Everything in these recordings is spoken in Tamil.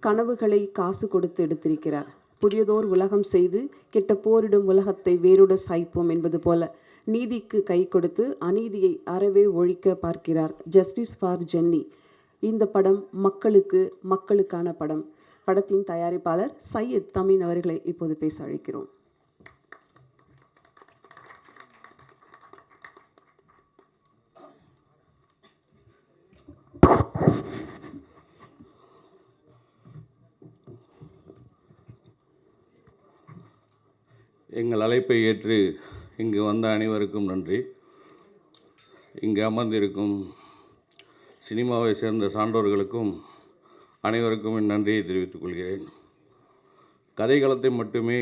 கனவுகளை காசு கொடுத்து எடுத்திருக்கிறார். புதியதோர் உலகம் செய்து கெட்ட போரிடும் உலகத்தை வேரோடு சாய்ப்போம் என்பது போல நீதிக்கு கை கொடுத்து அநீதியை அறவே ஒழிக்க பார்க்கிறார். Justice for Jenny. இந்த படம் மக்களுக்கான படம். படத்தின் தயாரிப்பாளர் சையத் தமீன் அவர்களை இப்போது பேச அழைக்கிறோம். எங்கள் அழைப்பை ஏற்று இங்கு வந்த அனைவருக்கும் நன்றி. இங்கு அமர்ந்திருக்கும் சினிமாவை சேர்ந்த சான்றோர்களுக்கும் அனைவருக்கும் என் நன்றியை தெரிவித்துக் கொள்கிறேன். கதைக்களத்தை மட்டுமே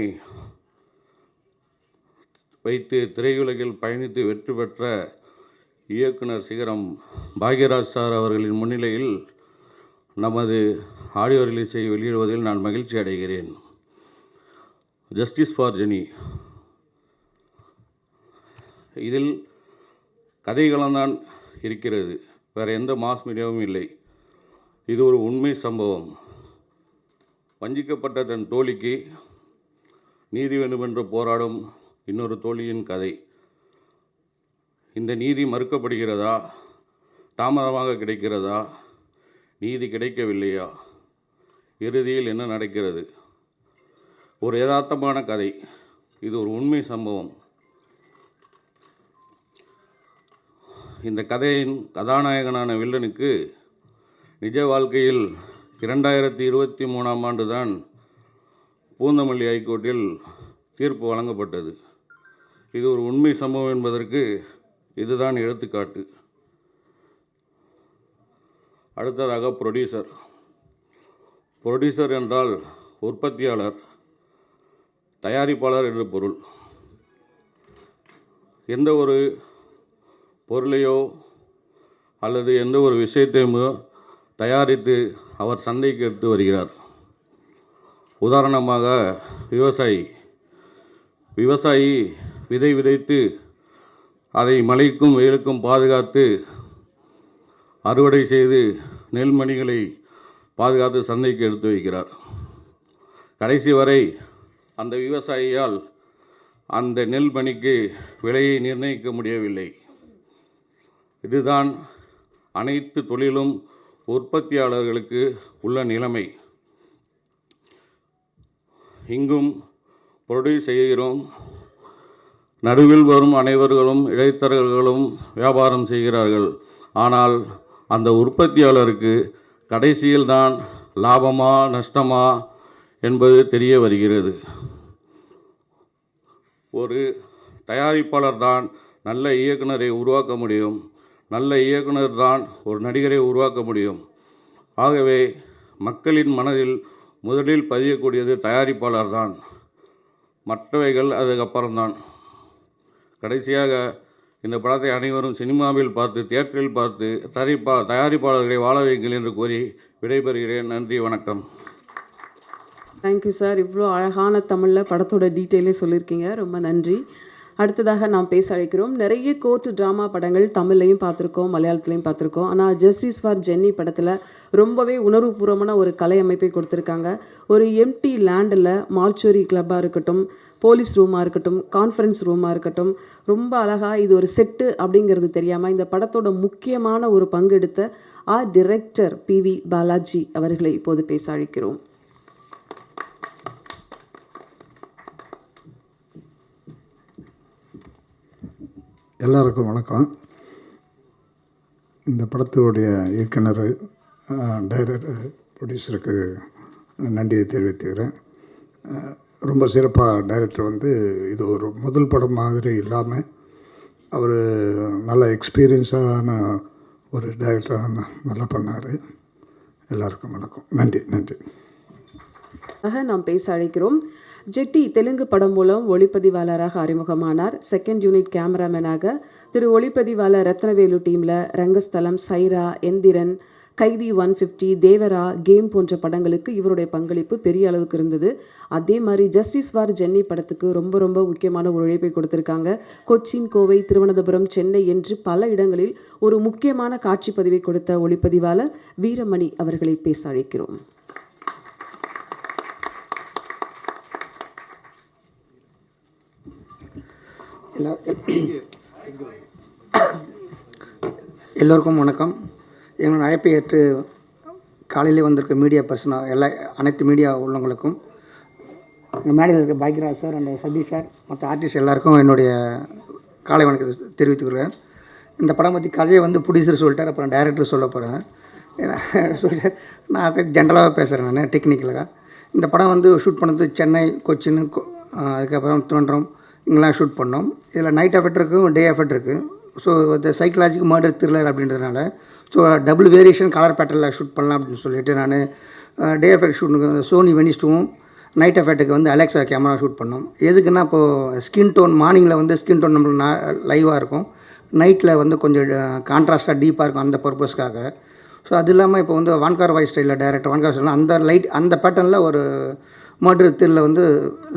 வைத்து திரையுலகில் பயணித்து வெற்றி பெற்ற இயக்குனர் சிகரம் பாக்யராஜ் சார் அவர்களின் முன்னிலையில் நமது ஆடியோ ரிலீஸை வெளியிடுவதில் நான் மகிழ்ச்சி அடைகிறேன். ஜஸ்டிஸ் ஃபார் ஜெனி, இதில் கதைகளம்தான் இருக்கிறது, வேறு எந்த மாஸ் மீடியாவும் இல்லை. இது ஒரு உண்மை சம்பவம். வஞ்சிக்கப்பட்ட தன் தோழிக்கு நீதி வேண்டுமென்று போராடும் இன்னொரு தோழியின் கதை. இந்த நீதி மறுக்கப்படுகிறதா, தாமதமாக கிடைக்கிறதா, நீதி கிடைக்கவில்லையா, இறுதியில் என்ன நடக்கிறது? ஒரு யதார்த்தமான கதை. இது ஒரு உண்மை சம்பவம். இந்த கதையின் கதாநாயகனான வில்லனுக்கு நிஜ வாழ்க்கையில் 2023 ஆண்டு தான் பூந்தமல்லி ஹைகோர்ட்டில் தீர்ப்பு வழங்கப்பட்டது. இது ஒரு உண்மை சம்பவம் என்பதற்கு இதுதான் எடுத்துக்காட்டு. அடுத்ததாக ப்ரொடியூசர் என்றால் உற்பத்தியாளர், தயாரிப்பாளர் என்று பொருள். எந்த ஒரு பொருளையோ அல்லது எந்த ஒரு விஷயத்தையுமோ தயாரித்து அவர் சந்தைக்கு எடுத்து வருகிறார். உதாரணமாக விவசாயி விதை விதைத்து அதை மழைக்கும் வெயிலுக்கும் பாதுகாத்து அறுவடை செய்து நெல்மணிகளை பாதுகாத்து சந்தைக்கு எடுத்து வைக்கிறார். கடைசி வரை அந்த விவசாயியால் அந்த நெல்மணிக்கு விலையை நிர்ணயிக்க முடியவில்லை. இதுதான் அனைத்து தொழிலும் உற்பத்தியாளர்களுக்கு உள்ள நிலைமை. இங்கும் ப்ரொடியூஸ் செய்கிறோம். நடுவில் வரும் அனைவர்களும் இடைத்தரகர்களும் வியாபாரம் செய்கிறார்கள். ஆனால் அந்த உற்பத்தியாளருக்கு கடைசியில் தான் லாபமா நஷ்டமா என்பது தெரிய வருகிறது. ஒரு தயாரிப்பாளர் தான் நல்ல இயக்குனரை உருவாக்க முடியும், நல்ல இயக்குனர் தான் ஒரு நடிகரை உருவாக்க முடியும். ஆகவே மக்களின் மனதில் முதலில் பதியக்கூடியது தயாரிப்பாளர் தான், மற்றவைகள் அதுக்கப்புறம்தான். கடைசியாக இந்த படத்தை அனைவரும் சினிமாவில் பார்த்து, தியேட்டரில் பார்த்து தயாரிப்பாளர்களை வாழ வைங்கள் என்று கூறி விடைபெறுகிறேன். நன்றி, வணக்கம். Thank you sir. இவ்வளோ அழகான தமிழில் படத்தோட டீட்டெயிலே சொல்லியிருக்கீங்க, ரொம்ப நன்றி. அடுத்ததாக நாம் பேச அழைக்கிறோம். நிறைய கோர்ட் ட்ராமா படங்கள் தமிழ்லையும் பார்த்துருக்கோம், மலையாளத்துலையும் பார்த்துருக்கோம். ஆனால் ஜஸ்டிஸ் ஃபார் ஜென்னி படத்தில் ரொம்பவே உணர்வுபூர்வமான ஒரு கலை அமைப்பை கொடுத்துருக்காங்க. ஒரு எம்டி லேண்டில் மார்ச்சுரி கிளப்பாக இருக்கட்டும், போலீஸ் ரூமாக இருக்கட்டும், கான்ஃபரன்ஸ் ரூமாக இருக்கட்டும், ரொம்ப அழகாக இது ஒரு செட்டு அப்படிங்கிறது தெரியாமல் இந்த படத்தோட முக்கியமான ஒரு பங்கெடுத்த டைரக்டர் PV பாலாஜி அவர்களை இப்போது பேச அழைக்கிறோம். எல்லாருக்கும் வணக்கம். இந்த படத்துடைய இயக்குனர், டைரக்டர், ப்ரொடியூசருக்கு நன்றியை தெரிவித்துக்கிறேன். ரொம்ப சிறப்பாக டைரக்டர் இது ஒரு முதல் படம் மாதிரி இல்லாமல் அவர் நல்ல எக்ஸ்பீரியன்ஸான ஒரு டைரக்டராக நல்லா பண்ணார். எல்லாருக்கும் வணக்கம். நன்றி. நாம் பேச அழைக்கிறோம். ஜெட்டி தெலுங்கு படம் மூலம் ஒளிப்பதிவாளராக அறிமுகமானார். செகண்ட் யூனிட் கேமராமேனாக திரு ஒளிப்பதிவாளர் ரத்னவேலு டீமில் ரங்கஸ்தலம், சைரா, எந்திரன், கைதி 150, தேவரா, கேம் போன்ற படங்களுக்கு இவருடைய பங்களிப்பு பெரிய அளவுக்கு இருந்தது. அதே மாதிரி ஜஸ்டிஸ் ஃபார் ஜென்னி படத்துக்கு ரொம்ப முக்கியமான ஒரு உழைப்பை கொடுத்துருக்காங்க. கொச்சின், கோவை, திருவனந்தபுரம், சென்னை என்று பல இடங்களில் ஒரு முக்கியமான காட்சி பதிவை கொடுத்த ஒளிப்பதிவாளர் வீரமணி அவர்களை பேச அழைக்கிறோம். எல்லோருக்கும் வணக்கம். எங்களோட அழைப்பை ஏற்று காலையிலே வந்திருக்க மீடியா பர்சனாக அனைத்து மீடியா உள்ளவங்களுக்கும், எங்கள் மேடையில் இருக்க Bhagyaraj sir and Sathish sir, மற்ற ஆர்டிஸ்ட் எல்லாருக்கும் என்னுடைய காலை வணக்கத்தை தெரிவித்துக்கிறேன். இந்த படம் பற்றி கதையை ப்ரொடியூசர் சொல்லிட்டார், அப்புறம் டைரக்டர் சொல்ல போகிறேன். சொல்லிட்டு நான் அதை ஜென்ரலாக பேசுகிறேன். நான் டெக்னிக்கலாக இந்த படம் ஷூட் பண்ணது சென்னை, கொச்சின், அதுக்கப்புறம் திருவனந்தபுரம் இங்கெல்லாம் ஷூட் பண்ணோம். இதில் நைட் எஃபெக்ட் இருக்குது, டே எஃபெக்ட் இருக்குது. ஸோ இந்த சைக்கலாஜிக்கல் மர்டர் த்ரில்லர் அப்படின்றதுனால ஸோ டபுள் வேரியேஷன் கலர் பேட்டர்னில் ஷூட் பண்ணலாம் அப்படின்னு சொல்லிட்டு நான் டே எஃபெக்ட் ஷூட்டுக்கு சோனி வெனிஸ்டும், நைட் எஃபெக்ட்டுக்கு அலெக்ஸா கேமரா ஷூட் பண்ணோம். எதுக்குன்னா இப்போது ஸ்கின் டோன் மார்னிங்கில் ஸ்கின் டோன் நம்மளுக்கு லைவாக இருக்கும், நைட்டில் கொஞ்சம் கான்ட்ராஸ்ட்டாக டீப்பாக இருக்கும், அந்த பர்பஸ்க்காக. ஸோ அது இல்லாமல் இப்போ வான்கார் வாய்ஸ் ஸ்டைலில் டைரக்டர் வான்கார் ஸ்டைலில் அந்த லைட் அந்த பேட்டர்னில் ஒரு மர்டர் த்ரில்லில்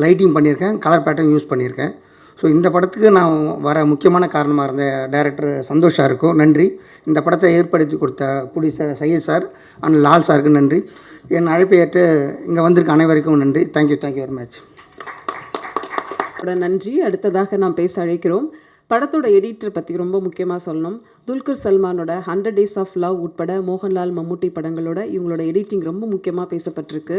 லைட்டிங் பண்ணியிருக்கேன், கலர் பேட்டர்ன் யூஸ் பண்ணியிருக்கேன். ஸோ இந்த படத்துக்கு நான் வர முக்கியமான காரணமாக இருந்த டைரக்டர் சந்தோஷ் சாருக்கும் நன்றி. இந்த படத்தை ஏற்படுத்தி கொடுத்த producer Syed sir and Lal சாருக்கு நன்றி. என் அழைப்பை ஏற்று இங்கே வந்திருக்க அனைவருக்கும் நன்றி. Thank you very much. நன்றி. அடுத்ததாக நாம் பேச அழைக்கிறோம் படத்தோட எடிட்டர் பற்றி ரொம்ப முக்கியமாக சொல்லணும். துல்கர் சல்மானோட 100 Days of Love உட்பட மோகன்லால், மம்முட்டி படங்களோட இவங்களோட எடிட்டிங் ரொம்ப முக்கியமாக பேசப்பட்டிருக்கு.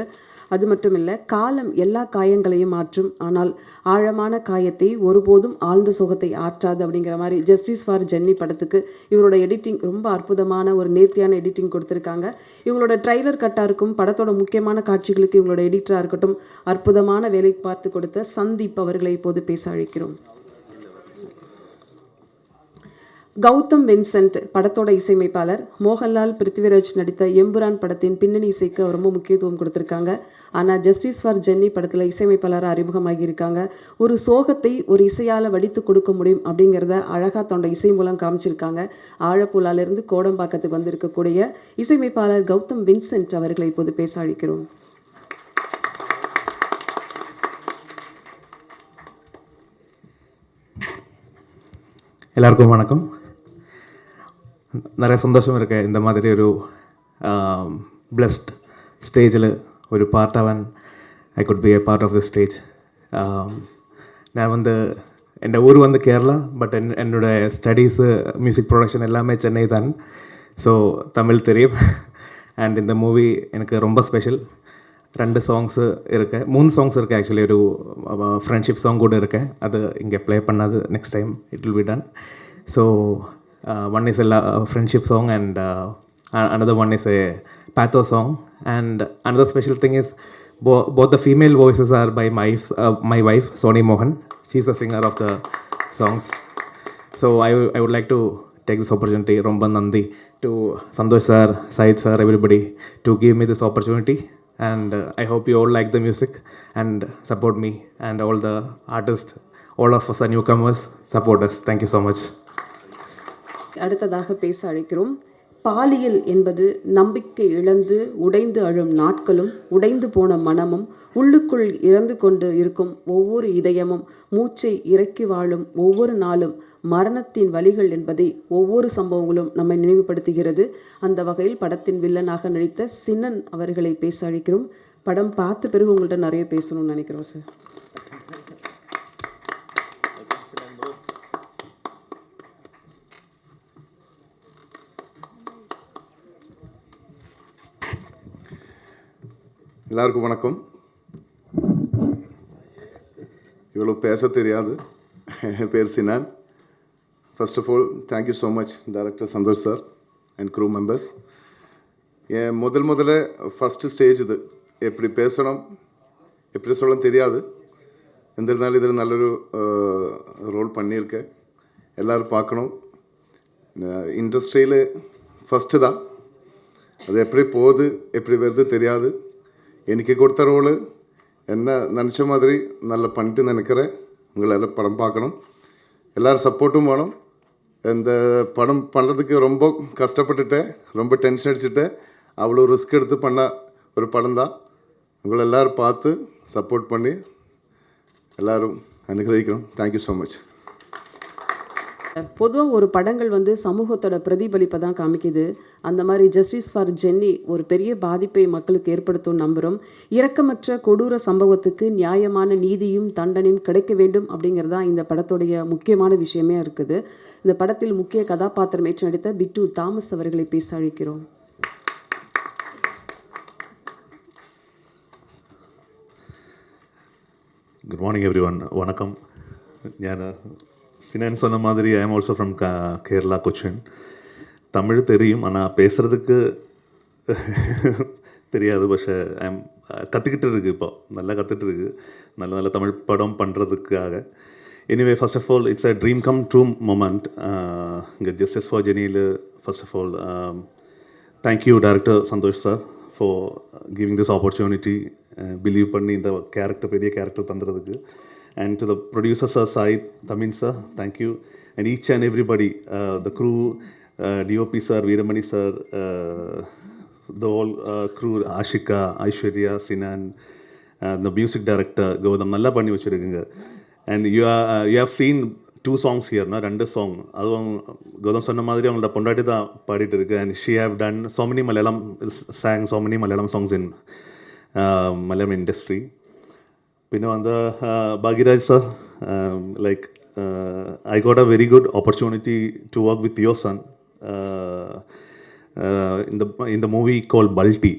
அது மட்டும் இல்லை, காலம் எல்லா காயங்களையும் மாற்றும், ஆனால் ஆழமான காயத்தை ஒருபோதும் ஆழ்ந்த சுகத்தை ஆற்றாது அப்படிங்கிற மாதிரி ஜஸ்டிஸ் ஃபார் ஜென்னி படத்துக்கு இவரோட எடிட்டிங் ரொம்ப அற்புதமான ஒரு நேர்த்தியான எடிட்டிங் கொடுத்துருக்காங்க. இவங்களோட ட்ரைலர் கட்டாக இருக்கும், படத்தோட முக்கியமான காட்சிகளுக்கு இவங்களோட எடிட்டராக இருக்கட்டும், அற்புதமான வேலை பார்த்து கொடுத்த சந்தீப் அவர்களை இப்போது பேச அழைக்கிறோம். கௌதம் வின்சென்ட் படத்தோட இசையமைப்பாளர். மோகன்லால், பிருத்திவிராஜ் நடித்த எம்புரான் படத்தின் பின்னணி இசைக்கு ரொம்ப முக்கியத்துவம் கொடுத்துருக்காங்க. ஆனால் ஜஸ்டிஸ் ஃபார் ஜென்னி படத்தில் இசையமைப்பாளராக அறிமுகமாகியிருக்காங்க. ஒரு சோகத்தை ஒரு இசையால் வடித்து கொடுக்க முடியும் அப்படிங்கிறத அழகாக தன்னோட இசை மூலம் காமிச்சிருக்காங்க. ஆழப்புழாலிருந்து கோடம்பாக்கத்துக்கு வந்திருக்கக்கூடிய இசையமைப்பாளர் கௌதம் வின்சென்ட் அவர்களை இப்போது பேச அழைக்கிறோம். எல்லாருக்கும் வணக்கம். நிறைய சந்தோஷம் இருக்கு இந்த மாதிரி ஒரு பிளஸ்ட் ஸ்டேஜில் ஒரு பார்ட்டாக I could be a part of the stage. நான் என் ஊர் கேரளா, பட் என்னோடய ஸ்டடீஸு மியூசிக் ப்ரொடக்ஷன் எல்லாமே சென்னை தான். ஸோ தமிழ் தெரியும். அண்ட் இந்த மூவி எனக்கு ரொம்ப ஸ்பெஷல். 2 சாங்ஸு இருக்குது, 3 சாங்ஸ் இருக்குது ஆக்சுவலி. ஒரு ஃப்ரெண்ட்ஷிப் சாங் கூட இருக்குது, அது இங்கே ப்ளே பண்ணாது, next time it will be done. So one is a friendship song and another one is a pathos song. And another special thing is both the female voices are by my wife Soni Mohan. She's the singer of the songs. So I would like to take this opportunity, romba nandi to Santosh sir, Syed sir, everybody to give me this opportunity. And I hope you all like the music and support me, and all the artists, all of us are newcomers, support us. Thank you so much. அடுத்ததாக பேச அழைக்கிறோம். பாலியல் என்பது நம்பிக்கை இழந்து உடைந்து அழும் நாட்களும், உடைந்து போன மனமும், உள்ளுக்குள் இறந்து கொண்டு இருக்கும் ஒவ்வொரு இதயமும், மூச்சை இறக்கி வாழும் ஒவ்வொரு நாளும் மரணத்தின் வலிகள் என்பதை ஒவ்வொரு சம்பவங்களும் நம்மை நினைவுபடுத்துகிறது. அந்த வகையில் படத்தின் வில்லனாக நடித்த சின்னன் அவர்களை பேச அழைக்கிறோம். படம் பார்த்த பிறகு உங்கள்கிட்ட நிறைய பேசணும்னு நினைக்கிறோம் சார். எல்லாருக்கும் வணக்கம். இவ்வளோ பேச தெரியாது. என் பேர் Sinan. First of all thank you so much director Santhosh sir and crew members. என் முதல்ல ஃபஸ்ட்டு ஸ்டேஜ் இது. எப்படி பேசணும், எப்படி சொல்லணும் தெரியாது. எந்திருந்தாலும் இதில் நல்லொரு ரோல் பண்ணியிருக்கேன். எல்லோரும் பார்க்கணும். இண்டஸ்ட்ரியில் ஃபஸ்ட்டு தான். அது எப்படி போகுது, எப்படி வருது தெரியாது. எனக்கு கொடுத்த ரோலு என்ன நினச்ச மாதிரி நல்லா பண்ணிட்டு நினைக்கிறேன். உங்களெல்லாம் படம் பார்க்கணும், எல்லோரும் சப்போர்ட்டும் வேணும். இந்த படம் பண்ணுறதுக்கு ரொம்ப கஷ்டப்பட்டுட்டேன், ரொம்ப டென்ஷன் அடிச்சுட்டேன். அவ்வளோ ரிஸ்க் எடுத்து பண்ண ஒரு படம் தான். உங்களை எல்லோரும் பார்த்து சப்போர்ட் பண்ணி எல்லோரும் அனுகிரகிக்கணும். Thank you so much. பொதுவாக ஒரு படங்கள் வந்து சமூகத்தோட பிரதிபலிப்பை தான் காமிக்குது. அந்த மாதிரி ஜஸ்டிஸ் ஃபார் ஜென்னி ஒரு பெரிய பாதிப்பை மக்களுக்கு ஏற்படுத்தும் நம்புகிறோம். இரக்கமற்ற கொடூர சம்பவத்துக்கு நியாயமான நீதியும் தண்டனையும் கிடைக்க வேண்டும் அப்படிங்கிறது தான் இந்த படத்துடைய முக்கியமான விஷயமே இருக்குது. இந்த படத்தில் முக்கிய கதாபாத்திரம் ஏற்று நடித்த பிட்டு தாமஸ் அவர்களை பேச அழைக்கிறோம். Good morning every one. வணக்கம். ഞാൻ சினன் சொன்ன மாதிரி I am also from Kerala, Cochin. Tamil தெரியும், ஆனால் பேசுகிறதுக்கு தெரியாது. பட் ஐம் கற்றுக்கிட்டு இருக்கு, இப்போ நல்லா கற்றுட்டு இருக்கு நல்ல நல்ல தமிழ் படம் பண்ணுறதுக்காக. Anyway, first of all it's a dream come true moment. இங்கே ஜஸ்டிஸ் ஃபார் ஜெனியில் first of all thank you director Santhosh sir for giving this opportunity. Believe பண்ணி இந்த கேரக்டர், பெரிய கேரக்டர் தந்துறதுக்கு. And to the producer sir, Said, Tamin sir, thank you. And each and everybody, the crew, DOP sir, Veeramani sir, the whole crew, Ashika, Aishwarya, Sinan, the music director, Gaudam, nalla panni vechirukkinga. And you have seen 2 songs here, na, 2 song. Adum Gaudam sonna madiri avanga pondati da paadittu irukku. And she have done so many Malayalam, sang so many Malayalam songs in Malayalam industry. പിന്നെ വന്ന Bhagyaraj sir, like I got a very good opportunity to work with your son in the movie called Balti.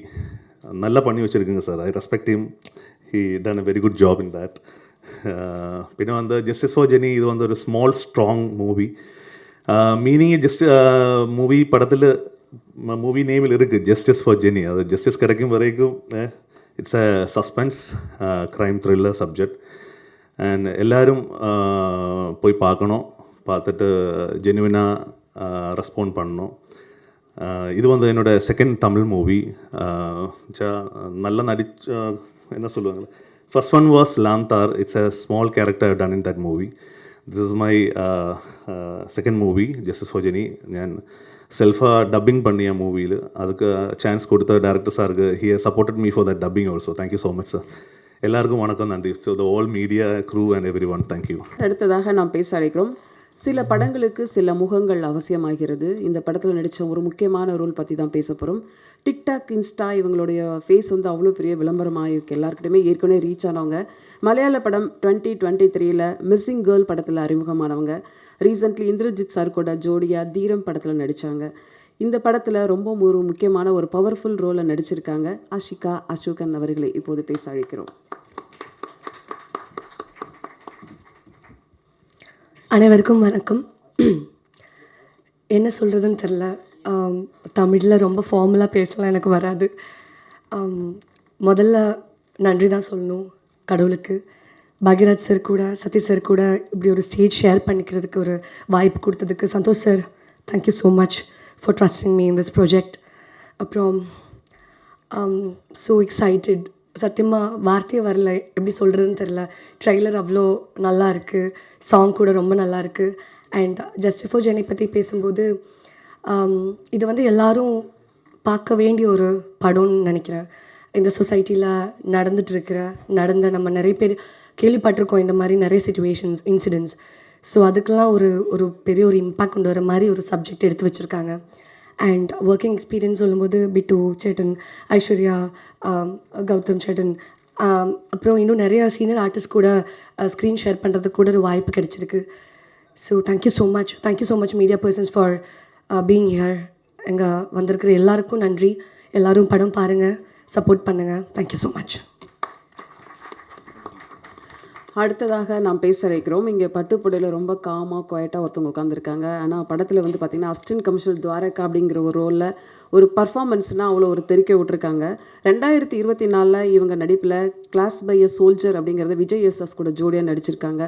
நல்லா பண்ணி வச்சுருக்குங்க sir. I respect him. He done a very good job in that. പിന്നെ வந்து ஜஸ்டிஸ் ஃபார் ஜெனி இது வந்து ஒரு small strong movie. Meaning just movie படத்தில் மூவி நேமில் இருக்குது ஜஸ்டிஸ் ஃபார் ஜெனி. அது ஜஸ்டிஸ் கிடைக்கும் வரைக்கும் it's a suspense crime thriller subject. And எல்லோரும் போய் பார்க்கணும். பார்த்துட்டு ஜெனுவினாக ரெஸ்பாண்ட் பண்ணணும். இது வந்து என்னோடய செகண்ட் தமிழ் மூவி. நல்லா என்ன சொல்லுவாங்க, first one was Laandhar. It's a small character done in that movie. This is my second movie justice for Jeni. ഞാൻ സെൽഫാக ഡബ്ബിങ് பண்ணிய மூவியில் அதுக்கு சான்ஸ் கொடுத்த டேரக்டர் சாருக்கு he supported me for that dubbing also. Thank you so much sir. எல்லாருக்கும் வணக்கம், நன்றி. So the whole media crew and everyone, thank you. அடுத்ததாக நாம் பேச அழைக்கிறோம். சில படங்களுக்கு சில முகங்கள் அவசியமாகிறது. இந்த படத்தில் நடித்த ஒரு முக்கியமான ரோல் பற்றி தான் பேச போகிறோம். டிக்டாக், இன்ஸ்டா இவங்களுடைய ஃபேஸ் வந்து அவ்வளோ பெரிய விளம்பரமாக இருக்குது. எல்லாருக்கிட்டையுமே ஏற்கனவே ரீச் ஆனவங்க. மலையாள படம் 2023 மிஸ்ஸிங் கேர்ள் படத்தில் அறிமுகமானவங்க. ரீசெண்ட்லி இந்திரஜித் சார் கூட ஜோடியாக தீரம் படத்தில் நடித்தாங்க. இந்த படத்தில் ரொம்ப ஒரு முக்கியமான ஒரு பவர்ஃபுல் ரோலை நடிச்சிருக்காங்க. ஆஷிகா அசோகன் அவர்களை இப்போது பேச அழைக்கிறோம். அனைவருக்கும் வணக்கம். என்ன சொல்கிறதுன்னு தெரில. தமிழில் ரொம்ப ஃபார்மலாக பேசலாம் எனக்கு வராது. முதல்ல நன்றி தான் சொல்லணும் கடவுளுக்கு. பாக்யராஜ் சார் கூட, சதீஷ் சார் கூட இப்படி ஒரு ஸ்டேஜ் ஷேர் பண்ணிக்கிறதுக்கு ஒரு வாய்ப்பு கொடுத்ததுக்கு Santhosh sir, thank you so much for trusting me in this project. அப்புறம் ஸோ எக்ஸைட்டட். சத்தியமாக வார்த்தையே வரல, எப்படி சொல்கிறதுன்னு தெரில. ட்ரெய்லர் அவ்வளோ நல்லா இருக்குது, சாங் கூட ரொம்ப நல்லா இருக்குது. அண்ட் ஜஸ்டிஸ் ஃபார் ஜெனி பற்றி பேசும்போது இது வந்து எல்லோரும் பார்க்க வேண்டிய ஒரு படம்னு நினைக்கிறேன். இந்த சொசைட்டியில் நடந்த நம்ம நிறைய பேர் கேள்விப்பட்டிருக்கோம் இந்த மாதிரி நிறைய சிச்சுவேஷன்ஸ், இன்சிடென்ட்ஸ். ஸோ அதுக்கெல்லாம் ஒரு பெரிய ஒரு இம்பேக்ட் கொண்டு வர மாதிரி ஒரு சப்ஜெக்ட் எடுத்து வச்சுருக்காங்க. அண்ட் ஒர்க்கிங் எக்ஸ்பீரியன்ஸ் சொல்லும்போது பிட்டு சேட்டன், ஐஸ்வர்யா, கௌதம் சேட்டன், அப்புறம் இன்னும் நிறையா சீனியர் ஆர்டிஸ்ட் கூட ஸ்க்ரீன் ஷேர் பண்ணுறதுக்கு கூட ஒரு வாய்ப்பு கிடச்சிருக்கு. So thank you so much media persons for being here. எங்கே வந்திருக்கிற எல்லாருக்கும் நன்றி. எல்லோரும் படம் பாருங்கள், சப்போர்ட் பண்ணுங்கள். Thank you so much. அடுத்ததாக நாம் பேச வைக்கிறோம். இங்கே பட்டுப்புடையில் ரொம்ப காமாக குவைட்டாக ஒருத்தவங்க உட்காந்துருக்காங்க. ஆனால் படத்தில் வந்து பார்த்திங்கன்னா அசிஸ்டன்ட் கமிஷனர் துவாரகா அப்படிங்கிற ஒரு ரோலில் ஒரு பர்ஃபார்மன்ஸ்னால் அவ்வளோ ஒரு தெரிக்க விட்டுருக்காங்க. 2024 இவங்க நடிப்பில் கிளாஸ் பை எ சோல்ஜர் அப்படிங்கிறத விஜய் எஸ்எஸ் கூட ஜோடியாக நடிச்சிருக்காங்க.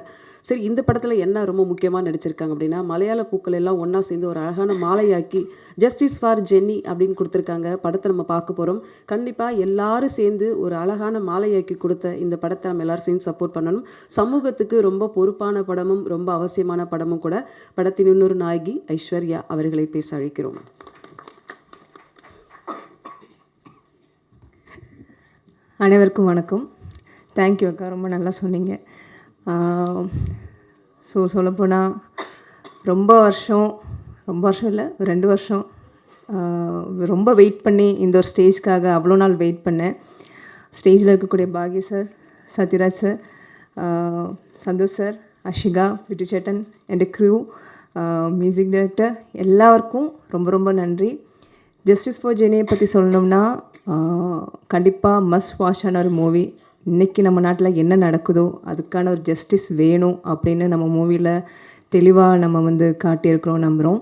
சரி, இந்த படத்தில் என்ன ரொம்ப முக்கியமாக நடிச்சிருக்காங்க அப்படின்னா, மலையாள பூக்கள் எல்லாம் ஒன்றா சேர்ந்து ஒரு அழகான மாலையாக்கி ஜஸ்டிஸ் ஃபார் ஜென்னி அப்படின்னு கொடுத்துருக்காங்க. படத்தை நம்ம பார்க்க போகிறோம். கண்டிப்பாக எல்லாரும் சேர்ந்து ஒரு அழகான மாலையாக்கி கொடுத்த இந்த படத்தை நம்ம எல்லோரும் சேர்ந்து சப்போர்ட் பண்ணணும். சமூகத்துக்கு ரொம்ப பொறுப்பான படமும் ரொம்ப அவசியமான படமும் கூட. படத்தின் இன்னொரு நாயகி ஐஸ்வர்யா அவர்களை பேச அழைக்கிறோம். அனைவருக்கும் வணக்கம். தேங்க்யூ அக்கா, ரொம்ப நல்லா சொன்னீங்க. ஸோ சொல்லப்போனால் ரொம்ப வருஷம் இல்லை, ஒரு 2 வருஷம் ரொம்ப வெயிட் பண்ணி இந்த ஒரு ஸ்டேஜ்க்காக அவ்வளோ நாள் வெயிட் பண்ணேன். ஸ்டேஜில் இருக்கக்கூடிய பாக்ய sir, Sathyaraj sir, Santhosh sir, Ashika, விட்டுச்சேட்டன், என் க்ரூ, மியூசிக் டைரக்டர் எல்லாருக்கும் ரொம்ப ரொம்ப நன்றி. ஜஸ்டிஸ் ஃபார் ஜெனியை பற்றி சொல்லணும்னா கண்டிப்பாக மஸ்ட் வாட்சான ஒரு மூவி. இன்றைக்கி நம்ம நாட்டில் என்ன நடக்குதோ அதுக்கான ஒரு ஜஸ்டிஸ் வேணும் அப்படின்னு நம்ம மூவியில் தெளிவாக நம்ம காட்டியிருக்கிறோம், நம்புகிறோம்.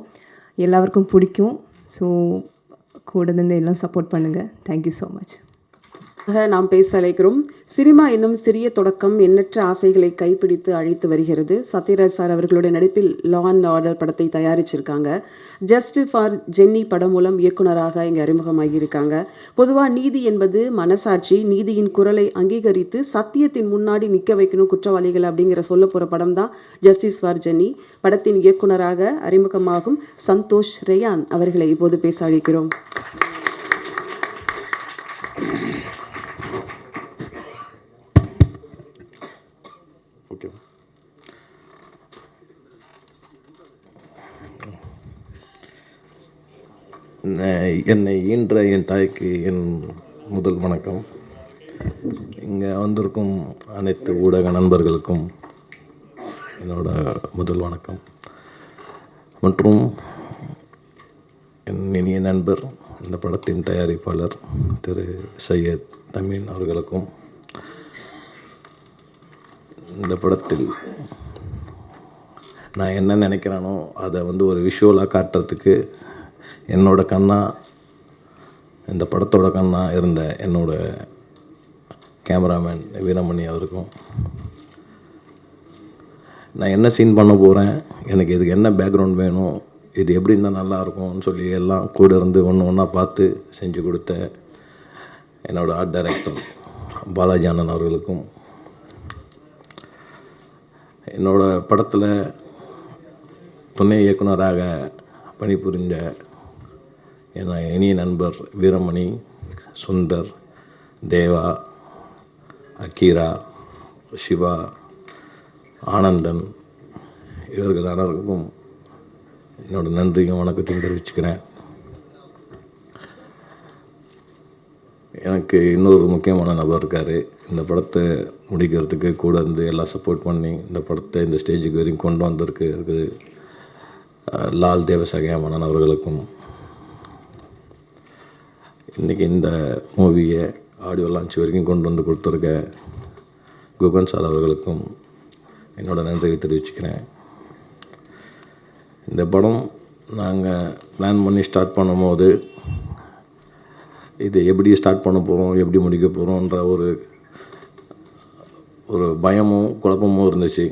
எல்லாருக்கும் பிடிக்கும். ஸோ கூட இருந்து எல்லாம் சப்போர்ட் பண்ணுங்கள். Thank you so much. நாம் பேச அழைக்கிறோம். சினிமா என்னும் சிறிய தொடக்கம் எண்ணற்ற ஆசைகளை கைப்பிடித்து அழைத்து வருகிறது. சத்யராஜ் சார் அவர்களுடைய நடிப்பில் லா அண்ட் ஆர்டர் படத்தை தயாரிச்சிருக்காங்க. ஜஸ்ட் ஃபார் ஜென்னி படம் மூலம் இயக்குனராக இங்கே அறிமுகமாகியிருக்காங்க. பொதுவாக நீதி என்பது மனசாட்சி, நீதியின் குரலை அங்கீகரித்து சத்தியத்தின் முன்னாடி நிற்க வைக்கணும் குற்றவாளிகள் அப்படிங்கிற சொல்ல போகிற படம் தான் ஜஸ்டிஸ் ஃபார் ஜென்னி. படத்தின் இயக்குனராக அறிமுகமாகும் சந்தோஷ் ரேயான் அவர்களை இப்போது பேச அழைக்கிறோம். ஓகே. என்னை ஈன்ற என் தாய்க்கு என் முதல் வணக்கம். இங்கே வந்திருக்கும் அனைத்து ஊடக நண்பர்களுக்கும் என்னோட முதல் வணக்கம். மற்றும் என் இனிய நண்பர், இந்த படத்தின் தயாரிப்பாளர் திரு சையத் தமின் அவர்களுக்கும், இந்த படத்தில் நான் என்ன நினைக்கிறேனோ அதை ஒரு விஷுவலாக காட்டுறதுக்கு என்னோட கண்ணா, இந்த படத்தோட கண்ணா இருந்த என்னோட கேமராமேன் வீரமணி அவருக்கும், நான் என்ன சீன் பண்ண போகிறேன், எனக்கு இதுக்கு என்ன பேக்ரவுண்ட் வேணும், இது எப்படி இருந்தால் நல்லாயிருக்கும்னு சொல்லி எல்லாம் கூட இருந்து ஒன்று ஒன்றா பார்த்து செஞ்சு கொடுத்த என்னோடய ஆர்ட் டைரக்டர் பாலாஜி அண்ணன் அவர்களுக்கும், என்னோடய படத்தில் துணை இயக்குனராக பணிபுரிந்த என் இனிய நண்பர் வீரமணி, சுந்தர், தேவா, அக்கீரா, சிவா, ஆனந்தன் இவர்கள் அனைவருக்கும் என்னோடய நன்றியும் வணக்கத்தையும் தெரிவிச்சுக்கிறேன். எனக்கு இன்னொரு முக்கியமான நபர் இருக்கார். இந்த படத்தை முடிக்கிறதுக்கு கூட இருந்து எல்லாம் சப்போர்ட் பண்ணி இந்த படத்தை இந்த ஸ்டேஜுக்கு வரைக்கும் கொண்டு வந்திருக்கு லால் தேவசகாயமணன் அவர்களுக்கும், இன்றைக்கி இந்த மூவியை ஆடியோ லான்ச் வரைக்கும் கொண்டு வந்து கொடுத்துருக்க குகன் சார் அவர்களுக்கும் என்னோடய நன்றியை தெரிவிச்சுக்கிறேன். இந்த படம் நாங்கள் பிளான் பண்ணி ஸ்டார்ட் பண்ணும்போது இது எப்படி ஸ்டார்ட் பண்ண போகிறோம், எப்படி முடிக்க போகிறோன்ற ஒரு பயமும் குழப்பமும் இருந்துச்சு.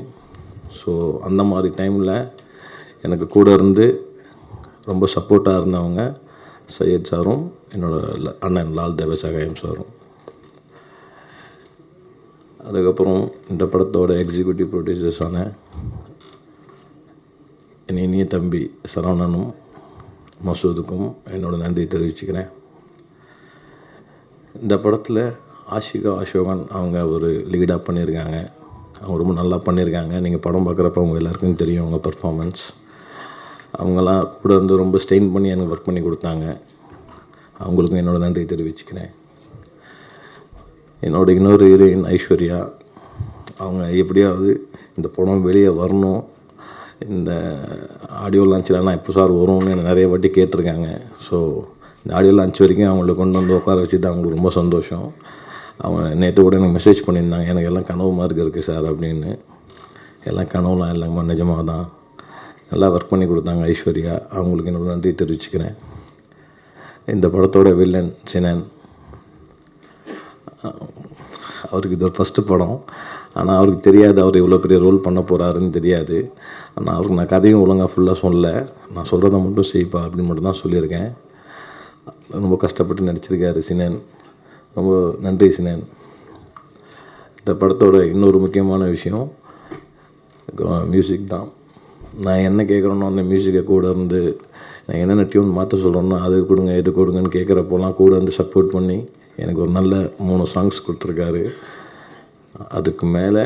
ஸோ அந்த மாதிரி டைமில் எனக்கு கூட இருந்து ரொம்ப சப்போர்ட்டாக இருந்தவங்க சையத் சாரும் என்னோடய அண்ணன் லால் தேவசகாயம் சாரும். அதுக்கப்புறம் இந்த படத்தோட எக்ஸிக்யூட்டிவ் ப்ரொடியூசர்ஸான என் இனிய தம்பி சரவணனும் மசூதுக்கும் என்னோடய நன்றி தெரிவிச்சுக்கிறேன். இந்த படத்தில் ஆஷிகா அசோகன் அவங்க ஒரு லீடாக பண்ணியிருக்காங்க. அவங்க ரொம்ப நல்லா பண்ணியிருக்காங்க. நீங்கள் படம் பார்க்குறப்ப அவங்க எல்லாருக்கும் தெரியும் அவங்க பர்ஃபார்மன்ஸ். அவங்களாம் கூட இருந்து ரொம்ப ஸ்டெயின் பண்ணி எனக்கு ஒர்க் பண்ணி கொடுத்தாங்க. அவங்களுக்கும் என்னோடய நன்றி தெரிவிச்சுக்கிறேன். என்னோடய இன்னொரு ஹீரோயின் ஐஸ்வர்யா, அவங்க எப்படியாவது இந்த படம் வெளியே வரணும், இந்த ஆடியோ லான்ச்சில் எப்போ சார் வரும்னு எனக்கு நிறைய வாட்டி கேட்டிருக்காங்க. ஸோ இந்த ஆடியோ லான்ச் வரைக்கும் அவங்கள கொண்டு வந்து உட்கார வச்சு தான் அவங்களுக்கு ரொம்ப சந்தோஷம். அவங்க நேற்று கூட எனக்கு மெசேஜ் பண்ணியிருந்தாங்க, எனக்கு எல்லாம் கனவு மாதிரி இருக்குது சார் அப்படின்னு. எல்லாம் கனவுலாம் இல்லைங்க, நிஜமாக தான் நல்லா ஒர்க் பண்ணி கொடுத்தாங்க ஐஸ்வர்யா. அவங்களுக்கு என்னோட நன்றி தெரிவிச்சுக்கிறேன். இந்த படத்தோட வில்லன் சினன், அவருக்கு இது ஒரு ஃபஸ்ட்டு படம். ஆனால் அவருக்கு தெரியாது அவர் இவ்வளோ பெரிய ரோல் பண்ண போகிறாருன்னு தெரியாது. ஆனால் அவருக்கு நான் கதையும் ஒழுங்காக ஃபுல்லாக சொல்லலை, நான் சொல்கிறத மட்டும் செய்ப்பா அப்படின்னு மட்டும் தான் சொல்லியிருக்கேன். ரொம்ப கஷ்டப்பட்டு நடிச்சிருக்காரு சினன். ரொம்ப நன்றி சினன். இந்த படத்தோட இன்னொரு முக்கியமான விஷயம் மியூசிக் தான். நான் என்ன கேட்குறேனோ அந்த மியூசிக்கை கூட இருந்து நான் என்னென்ன டியூன் மாற்ற சொல்கிறேன்னா அது கொடுங்க இது கொடுங்கன்னு கேட்குறப்போலாம் கூட வந்து சப்போர்ட் பண்ணி எனக்கு ஒரு நல்ல 3 சாங்ஸ் கொடுத்துருக்காரு. அதுக்கு மேலே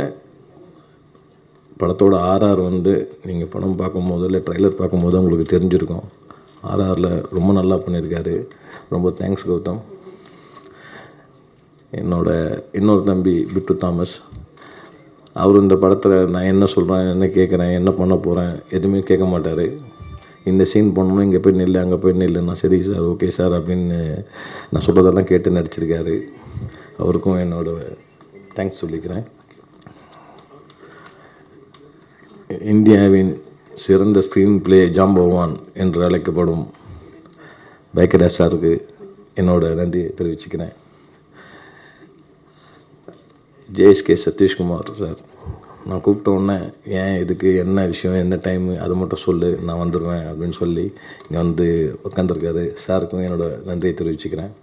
படத்தோட ஆர்ஆர் வந்து நீங்கள் படம் பார்க்கும்போது இல்லை ட்ரைலர் பார்க்கும்போது உங்களுக்கு தெரிஞ்சிருக்கும். ஆர்ஆரில் ரொம்ப நல்லா பண்ணியிருக்காரு. ரொம்ப தேங்க்ஸ் கௌதம். என்னோட இன்னொரு தம்பி பிட்டு தாமஸ், அவர் இந்த படத்தில் நான் என்ன சொல்கிறேன், என்ன கேட்குறேன், என்ன பண்ண போகிறேன் எதுவுமே கேட்க மாட்டார். இந்த சீன் பண்ணணும், இங்கே போய் நில்லு, அங்கே போய் நில்லு, நான் சரி சார், ஓகே சார் அப்படின்னு நான் சொல்கிறதெல்லாம் கேட்டு நடிச்சிருக்காரு. அவருக்கும் என்னோட தேங்க்ஸ் சொல்லிக்கிறேன். இந்தியாவின் சிறந்த ஸ்க்ரீன் பிளே ஜாம்பவான் என்று அழைக்கப்படும் பாக்யராஜ் சாருக்கு என்னோட நன்றியை தெரிவிச்சுக்கிறேன். ஜேஎஸ்கே சதீஷ்குமார் சார், நான் கூப்பிட்ட உடனே ஏன் இதுக்கு என்ன விஷயம், என்ன டைமு, அதை மட்டும் சொல்லு, நான் வந்துடுவேன் அப்படின்னு சொல்லி இங்கே வந்து உட்காந்துருக்காரு. சாருக்கும் என்னோட நன்றியை தெரிவிச்சுக்கிறேன்.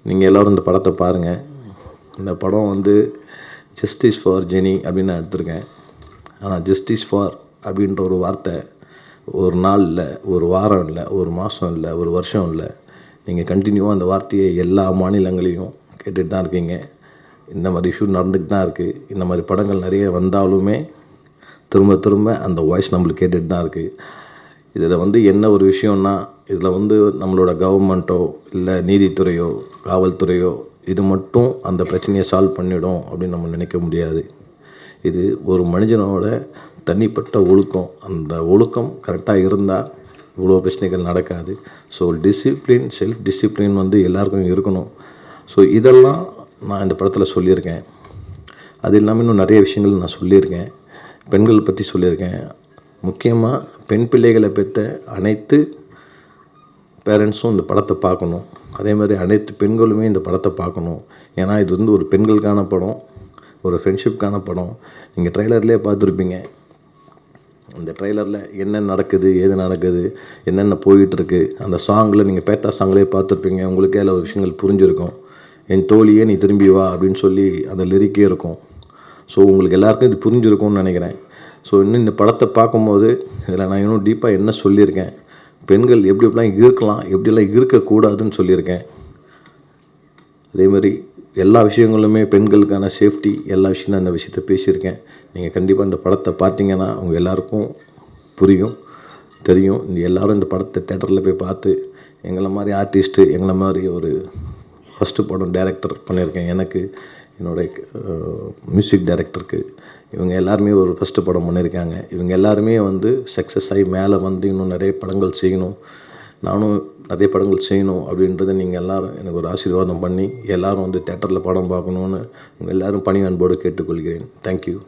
நீங்கள் எல்லோரும் இந்த படத்தை பாருங்கள். இந்த படம் வந்து ஜஸ்டிஸ் ஃபார் ஜெனி அப்படின்னு நான் எடுத்திருக்கேன். ஆனால் ஜஸ்டிஸ் ஃபார் அப்படின்ற ஒரு வார்த்தை ஒரு நாள் இல்லை, ஒரு வாரம் இல்லை, ஒரு மாதம் இல்லை, ஒரு வருஷம் இல்லை, நீங்கள் கண்டினியூவாக அந்த வார்த்தையை எல்லா மாநிலங்களையும் கேட்டுட்டு தான் இருக்கீங்க. இந்த மாதிரி இஷ்யூ நடந்துக்கிட்டு தான் இருக்குது. இந்த மாதிரி படங்கள் நிறைய வந்தாலுமே திரும்ப திரும்ப அந்த வாய்ஸ் நம்மளுக்கு கேட்டுட்டு தான் இருக்குது. இதில் வந்து என்ன ஒரு விஷயம்னா, இதில் வந்து நம்மளோட கவர்மெண்ட்டோ இல்லை நீதித்துறையோ காவல்துறையோ இது மட்டும் அந்த பிரச்சனையை சால்வ் பண்ணிடும் அப்படின்னு நம்ம நினைக்க முடியாது. இது ஒரு மனிதனோட தனிப்பட்ட ஒழுக்கம். அந்த ஒழுக்கம் கரெக்டாக இருந்தால் இவ்வளோ பிரச்சனைகள் நடக்காது. ஸோ டிசிப்ளின், செல்ஃப் டிசிப்ளின் வந்து எல்லாருக்கும் இருக்கணும். ஸோ இதெல்லாம் நான் இந்த படத்தில் சொல்லியிருக்கேன். அது இல்லாமல் இன்னும் நிறைய விஷயங்கள் நான் சொல்லியிருக்கேன். பெண்கள் பற்றி சொல்லியிருக்கேன். முக்கியமாக பெண் பிள்ளைகளை பெற்ற அனைத்து பேரண்ட்ஸும் இந்த படத்தை பார்க்கணும். அதே மாதிரி அனைத்து பெண்களுமே இந்த படத்தை பார்க்கணும். ஏன்னா இது வந்து ஒரு பெண்களுக்கான படம், ஒரு ஃப்ரெண்ட்ஷிப்கான படம். நீங்கள் ட்ரெய்லர்லேயே பார்த்துருப்பீங்க. அந்த ட்ரெய்லரில் என்ன நடக்குது, ஏது நடக்குது, என்னென்ன போயிட்டுருக்கு. அந்த சாங்கில் நீங்கள் பேத்தா சாங்லேயே பார்த்துருப்பீங்க. உங்களுக்கே அதில் ஒரு விஷயங்கள் புரிஞ்சிருக்கும். என் தோழியே நீ திரும்பி வா அப்படின்னு சொல்லி அந்த லிரிக்கே இருக்கும். ஸோ உங்களுக்கு எல்லாருக்கும் இது புரிஞ்சிருக்கும்னு நினைக்கிறேன். ஸோ இன்னும் இந்த படத்தை பார்க்கும்போது இதில் நான் இன்னும் டீப்பாக என்ன சொல்லியிருக்கேன், பெண்கள் எப்படி எப்படிலாம் இருக்கலாம், எப்படிலாம் இருக்கக்கூடாதுன்னு சொல்லியிருக்கேன். அதேமாதிரி எல்லா விஷயங்களுமே பெண்களுக்கான சேஃப்டி, எல்லா விஷயம் அந்த விஷயத்தை பேசியிருக்கேன். நீங்கள் கண்டிப்பாக இந்த படத்தை பார்த்தீங்கன்னா அவங்க எல்லாருக்கும் புரியும், தெரியும். எல்லோரும் இந்த படத்தை தேட்டரில் போய் பார்த்து எங்களை மாதிரி ஆர்டிஸ்ட்டு, எங்களை மாதிரி ஒரு ஃபஸ்ட்டு படம் டைரக்டர் பண்ணியிருக்கேன், எனக்கு என்னோட மியூசிக் டைரக்டருக்கு, இவங்க எல்லாருமே ஒரு ஃபஸ்ட்டு படம் பண்ணியிருக்காங்க. இவங்க எல்லாருமே வந்து சக்ஸஸ் ஆகி மேலே வந்து இன்னும் நிறைய படங்கள் செய்யணும், நானும் நிறைய படங்கள் செய்யணும் அப்படின்றத நீங்கள் எல்லோரும் எனக்கு ஒரு ஆசீர்வாதம் பண்ணி எல்லோரும் வந்து தேட்டரில் படம் பார்க்கணுன்னு உங்கள் எல்லோரும் பணி அன்போடு கேட்டுக்கொள்கிறேன். தேங்க்யூ.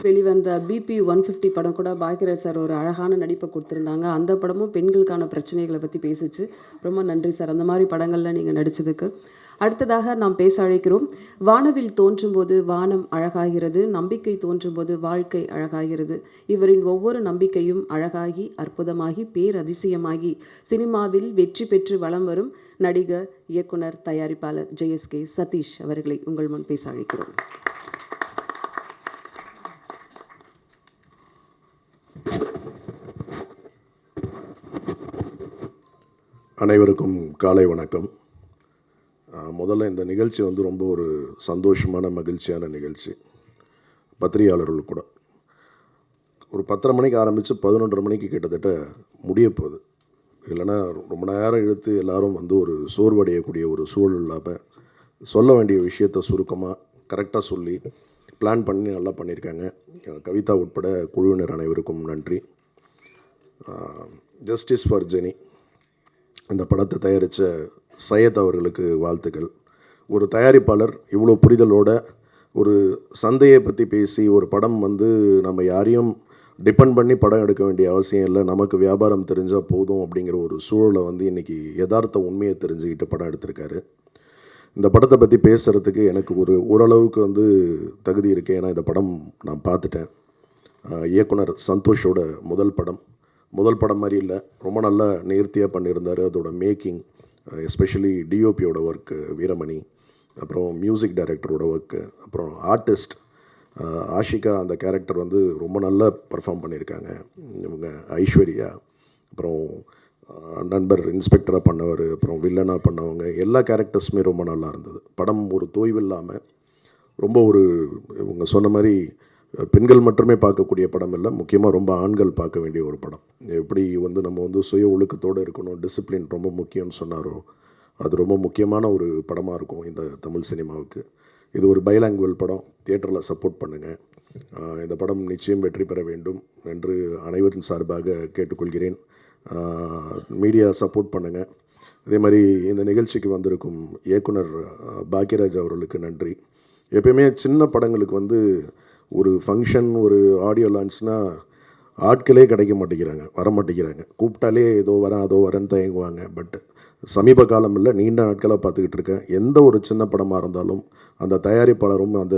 வெளிவந்த பிபி 150 படம் கூட பாக்யராஜ் சார் ஒரு அழகான நடிப்பை கொடுத்துருந்தாங்க. அந்த படமும் பெண்களுக்கான பிரச்சனைகளை பற்றி பேசிச்சு. ரொம்ப நன்றி சார், அந்த மாதிரி படங்களில் நீங்கள் நடித்ததுக்கு. அடுத்ததாக நாம் பேச அழைக்கிறோம். வானவில் தோன்றும்போது வானம் அழகாகிறது, நம்பிக்கை தோன்றும்போது வாழ்க்கை அழகாகிறது. இவரின் ஒவ்வொரு நம்பிக்கையும் அழகாகி, அற்புதமாகி, பேரதிசயமாகி சினிமாவில் வெற்றி பெற்று வலம் வரும் நடிகர், இயக்குனர், தயாரிப்பாளர் ஜேஎஸ்கே சதீஷ் அவர்களை உங்கள் முன் பேச அழைக்கிறோம். அனைவருக்கும் காலை வணக்கம். முதல்ல இந்த நிகழ்ச்சி வந்து ரொம்ப ஒரு சந்தோஷமான மகிழ்ச்சியான நிகழ்ச்சி. பத்திரிகையாளர்கள் கூட ஒரு 10:30 மணிக்கு ஆரம்பித்து 11:30 மணிக்கு கிட்டத்தட்ட முடிய போகுது. இல்லைன்னா ரொம்ப நேரம் இழுத்து எல்லோரும் வந்து ஒரு சோர்வடையக்கூடிய ஒரு சூழல் இல்லாமல் சொல்ல வேண்டிய விஷயத்தை சுருக்கமாக கரெக்டாக சொல்லி பிளான் பண்ணி நல்லா பண்ணியிருக்காங்க. கவிதா உட்பட குழுவினர் அனைவருக்கும் நன்றி. ஜஸ்டிஸ் ஃபார் ஜெனி இந்த படத்தை தயாரித்த சையத் அவர்களுக்கு வாழ்த்துக்கள். ஒரு தயாரிப்பாளர் இவ்வளோ புரிதலோட ஒரு சந்தையை பற்றி பேசி ஒரு படம் வந்து நம்ம யாரையும் டிபெண்ட் பண்ணி படம் எடுக்க வேண்டிய அவசியம் இல்லை, நமக்கு வியாபாரம் தெரிஞ்சால் போதும் அப்படிங்கிற ஒரு சூழலை வந்து இன்றைக்கி யதார்த்த உண்மையை தெரிஞ்சுக்கிட்டு படம் எடுத்திருக்காரு. இந்த படத்தை பற்றி பேசுகிறதுக்கு எனக்கு ஓரளவுக்கு வந்து தகுதி இருக்குது. ஏன்னா இந்த படம் நான் பார்த்துட்டேன். இயக்குனர் சந்தோஷோட முதல் படம் மாதிரி இல்லை, ரொம்ப நல்லா நேர்த்தியாக பண்ணியிருந்தார். அதோட மேக்கிங், எஸ்பெஷலி டிஓபியோட ஒர்க்கு வீரமணி, அப்புறம் மியூசிக் டைரக்டரோட ஒர்க்கு, அப்புறம் ஆர்டிஸ்ட் ஆஷிகா அந்த கேரக்டர் வந்து ரொம்ப நல்லா பர்ஃபார்ம் பண்ணியிருக்காங்க. இவங்க ஐஸ்வர்யா, அப்புறம் நண்பர் இன்ஸ்பெக்டராக பண்ணவர், அப்புறம் வில்லனாக பண்ணவங்க, எல்லா கேரக்டர்ஸுமே ரொம்ப நல்லா இருந்தது. படம் ஒரு தொய்வு இல்லாமல் ரொம்ப ஒரு இவங்க சொன்ன மாதிரி பெண்கள் மட்டுமே பார்க்கக்கூடிய படம் இல்லை, முக்கியமாக ரொம்ப ஆண்கள் பார்க்க வேண்டிய ஒரு படம். எப்படி வந்து நம்ம வந்து சுய ஒழுக்கத்தோடு இருக்கணும், டிசிப்ளின் ரொம்ப முக்கியம்னு சொன்னாரோ, அது ரொம்ப முக்கியமான ஒரு படமாக இருக்கும் இந்த தமிழ் சினிமாவுக்கு. இது ஒரு பைலாங்குவல் படம், தியேட்டரில் சப்போர்ட் பண்ணுங்கள். இந்த படம் நிச்சயம் வெற்றி பெற வேண்டும் என்று அனைவரின் சார்பாக கேட்டுக்கொள்கிறேன். மீடியா சப்போர்ட் பண்ணுங்கள். அதே மாதிரி இந்த நிகழ்ச்சிக்கு வந்திருக்கும் இயக்குனர் பாக்யராஜ் அவர்களுக்கு நன்றி. எப்பயுமே சின்ன படங்களுக்கு வந்து ஒரு ஃபங்க்ஷன், ஒரு ஆடியோ லான்ச்னால் ஆட்களே கிடைக்க மாட்டேங்கிறாங்க, வர மாட்டேங்கிறாங்க. கூப்பிட்டாலே ஏதோ வரேன் அதோ வரேன்னு தயங்குவாங்க. பட் சமீப காலம் இல்லை, நீண்ட நாட்களாக பார்த்துக்கிட்டு இருக்கேன். எந்த ஒரு சின்ன படமாக இருந்தாலும் அந்த தயாரிப்பாளரும் அந்த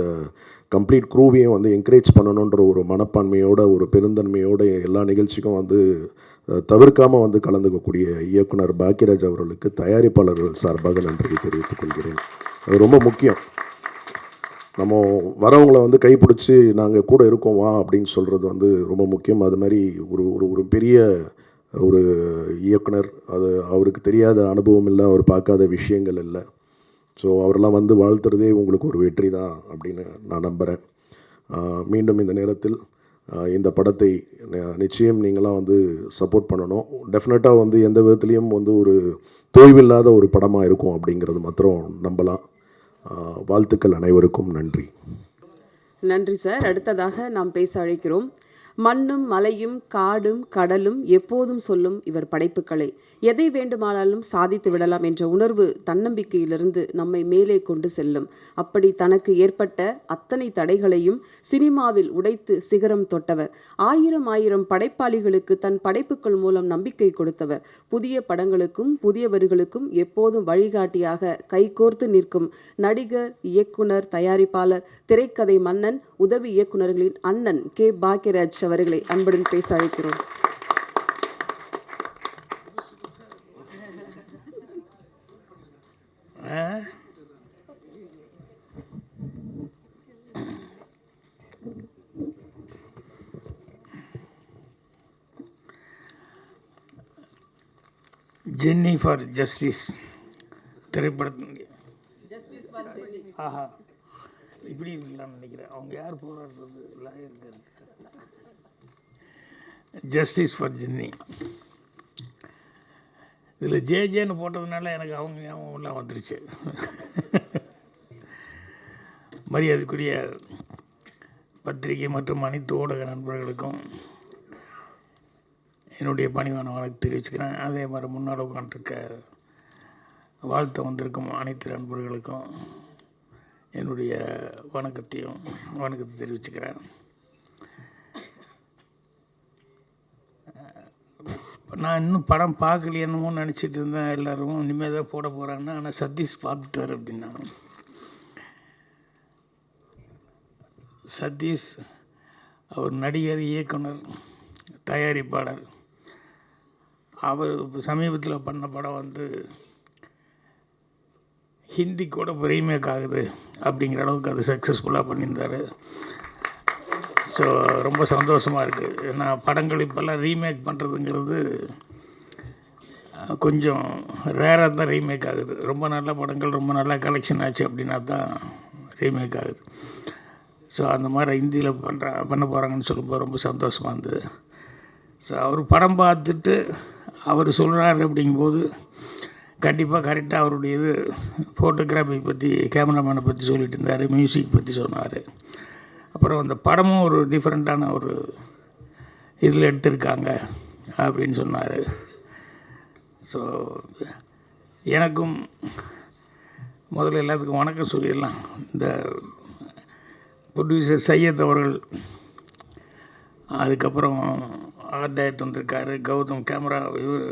கம்ப்ளீட் க்ரூவையும் வந்து என்கரேஜ் பண்ணணுன்ற ஒரு மனப்பான்மையோட, ஒரு பெருந்தன்மையோட எல்லா நிகழ்ச்சிக்கும் வந்து தவிர்க்காமல் வந்து கலந்துக்கக்கூடிய இயக்குனர் பாக்யராஜ் அவர்களுக்கு தயாரிப்பாளர்கள் சார்பாக நன்றியை தெரிவித்துக் கொள்கிறேன். அது ரொம்ப முக்கியம். நம்ம வரவங்களை வந்து கைப்பிடிச்சி நாங்கள் கூட இருக்கோம் வா அப்படின்னு சொல்கிறது வந்து ரொம்ப முக்கியம். அது மாதிரி ஒரு ஒரு ஒரு பெரிய ஒரு இயக்குனர், அது அவருக்கு தெரியாத அனுபவம் இல்லை, அவர் பார்க்காத விஷயங்கள் இல்லை. ஸோ அவரெல்லாம் வந்து வாழ்த்துறதே உங்களுக்கு ஒரு வெற்றி தான் அப்படின்னு நான் நம்புகிறேன். மீண்டும் இந்த நேரத்தில் இந்த படத்தை நிச்சயம் நீங்களாம் வந்து சப்போர்ட் பண்ணணும். டெஃபினட்டாக வந்து எந்த விதத்துலேயும் வந்து ஒரு தோய்வில்லாத ஒரு படமாக இருக்கும் அப்படிங்கிறது மாத்திரம் நம்பலாம். வாழ்த்துக்கள் அனைவருக்கும். நன்றி. நன்றி சார். அடுத்ததாக நாம் பேச அழைக்கிறோம். மண்ணும் மலையும் காடும் கடலும் எப்போதும் சொல்லும் இவர் படைப்புகளை எதை வேண்டுமானாலும் சாதித்து விடலாம் என்ற உணர்வு தன்னம்பிக்கையிலிருந்து நம்மை மேலே கொண்டு செல்லும். அப்படி தனக்கு ஏற்பட்ட அத்தனை தடைகளையும் சினிமாவில் உடைத்து சிகரம் தொட்டவர். ஆயிரம் படைப்பாளிகளுக்கு தன் படைப்புகள் மூலம் நம்பிக்கை கொடுத்தவர். புதிய படங்களுக்கும் புதியவர்களுக்கும் எப்போதும் வழிகாட்டியாக கைகோர்த்து நிற்கும் நடிகர், இயக்குனர், தயாரிப்பாளர், திரைக்கதை மன்னன், உதவி இயக்குனர்களின் அண்ணன் கே. பாக்யராஜ் அவர்களை அன்புடன் பேச அழைக்கிறோம். ஜென்னி ஃபார் ஜஸ்டிஸ் திரைப்படத்தின் ஆஹா இப்படி இருக்கலாம்னு நினைக்கிறேன். அவங்க யார் போராடுறது, லாயர் ஜஸ்டிஸ் ஃபார் ஜென்னி. இதில் ஜேன்னு போட்டதுனால எனக்கு அவங்க ஞாபகம்லாம் வந்துருச்சு. மரியாதைக்குரிய பத்திரிகை மற்றும் அனைத்து ஊடக நண்பர்களுக்கும் என்னுடைய பணிவான வணக்கம் தெரிவிச்சுக்கிறேன். அதே மாதிரி முன்னால் உட்காந்துருக்க வாழ்த்த வந்திருக்கும் அனைத்து நண்பர்களுக்கும் என்னுடைய வணக்கத்தை தெரிவிச்சுக்கிறேன். நான் இன்னும் படம் பார்க்கலையேன்னு நினச்சிட்டு இருந்தேன். எல்லோரும் இனிமேல் தான் போட போகிறாங்கன்னா, ஆனால் சதீஷ் பார்த்துட்டார் அப்படின்னா. சதீஷ் அவர் நடிகர், இயக்குனர், தயாரிப்பாளர். அவர் சமீபத்தில் பண்ண படம் வந்து ஹிந்தி கூட இப்போ ரீமேக் ஆகுது அப்படிங்கிற அளவுக்கு அது சக்ஸஸ்ஃபுல்லாக பண்ணியிருந்தார். ஸோ ரொம்ப சந்தோஷமாக இருக்குது. ஏன்னா படங்கள் இப்போல்லாம் ரீமேக் பண்ணுறதுங்கிறது கொஞ்சம் ரேராக தான் ரீமேக் ஆகுது. ரொம்ப நல்ல படங்கள் ரொம்ப நல்லா கலெக்ஷன் ஆச்சு அப்படின்னா தான் ரீமேக் ஆகுது. ஸோ அந்த மாதிரி ஹிந்தியில் பண்ண போகிறாங்கன்னு சொல்லும்போது ரொம்ப சந்தோஷமாக இருந்தது. ஸோ அவர் படம் பார்த்துட்டு அவர் சொல்கிறாரு அப்படிங்கும்போது கண்டிப்பாக கரெக்டாக அவருடைய இது ஃபோட்டோகிராஃபி பற்றி, கேமராமேனை பற்றி சொல்லிட்டு இருந்தார், மியூசிக் பற்றி சொன்னார். அப்புறம் அந்த படமும் ஒரு டிஃப்ரெண்ட்டான ஒரு இதில் எடுத்திருக்காங்க அப்படின்னு சொன்னார். ஸோ எனக்கும் முதல்ல எல்லாத்துக்கும் வணக்கம் சொல்லிடலாம். இந்த ப்ரொடியூசர் சையத் அவர்கள், அதுக்கப்புறம் ஆர்ட் டைரக்டர் வந்திருக்காரு கௌதம், கேமரா இவர்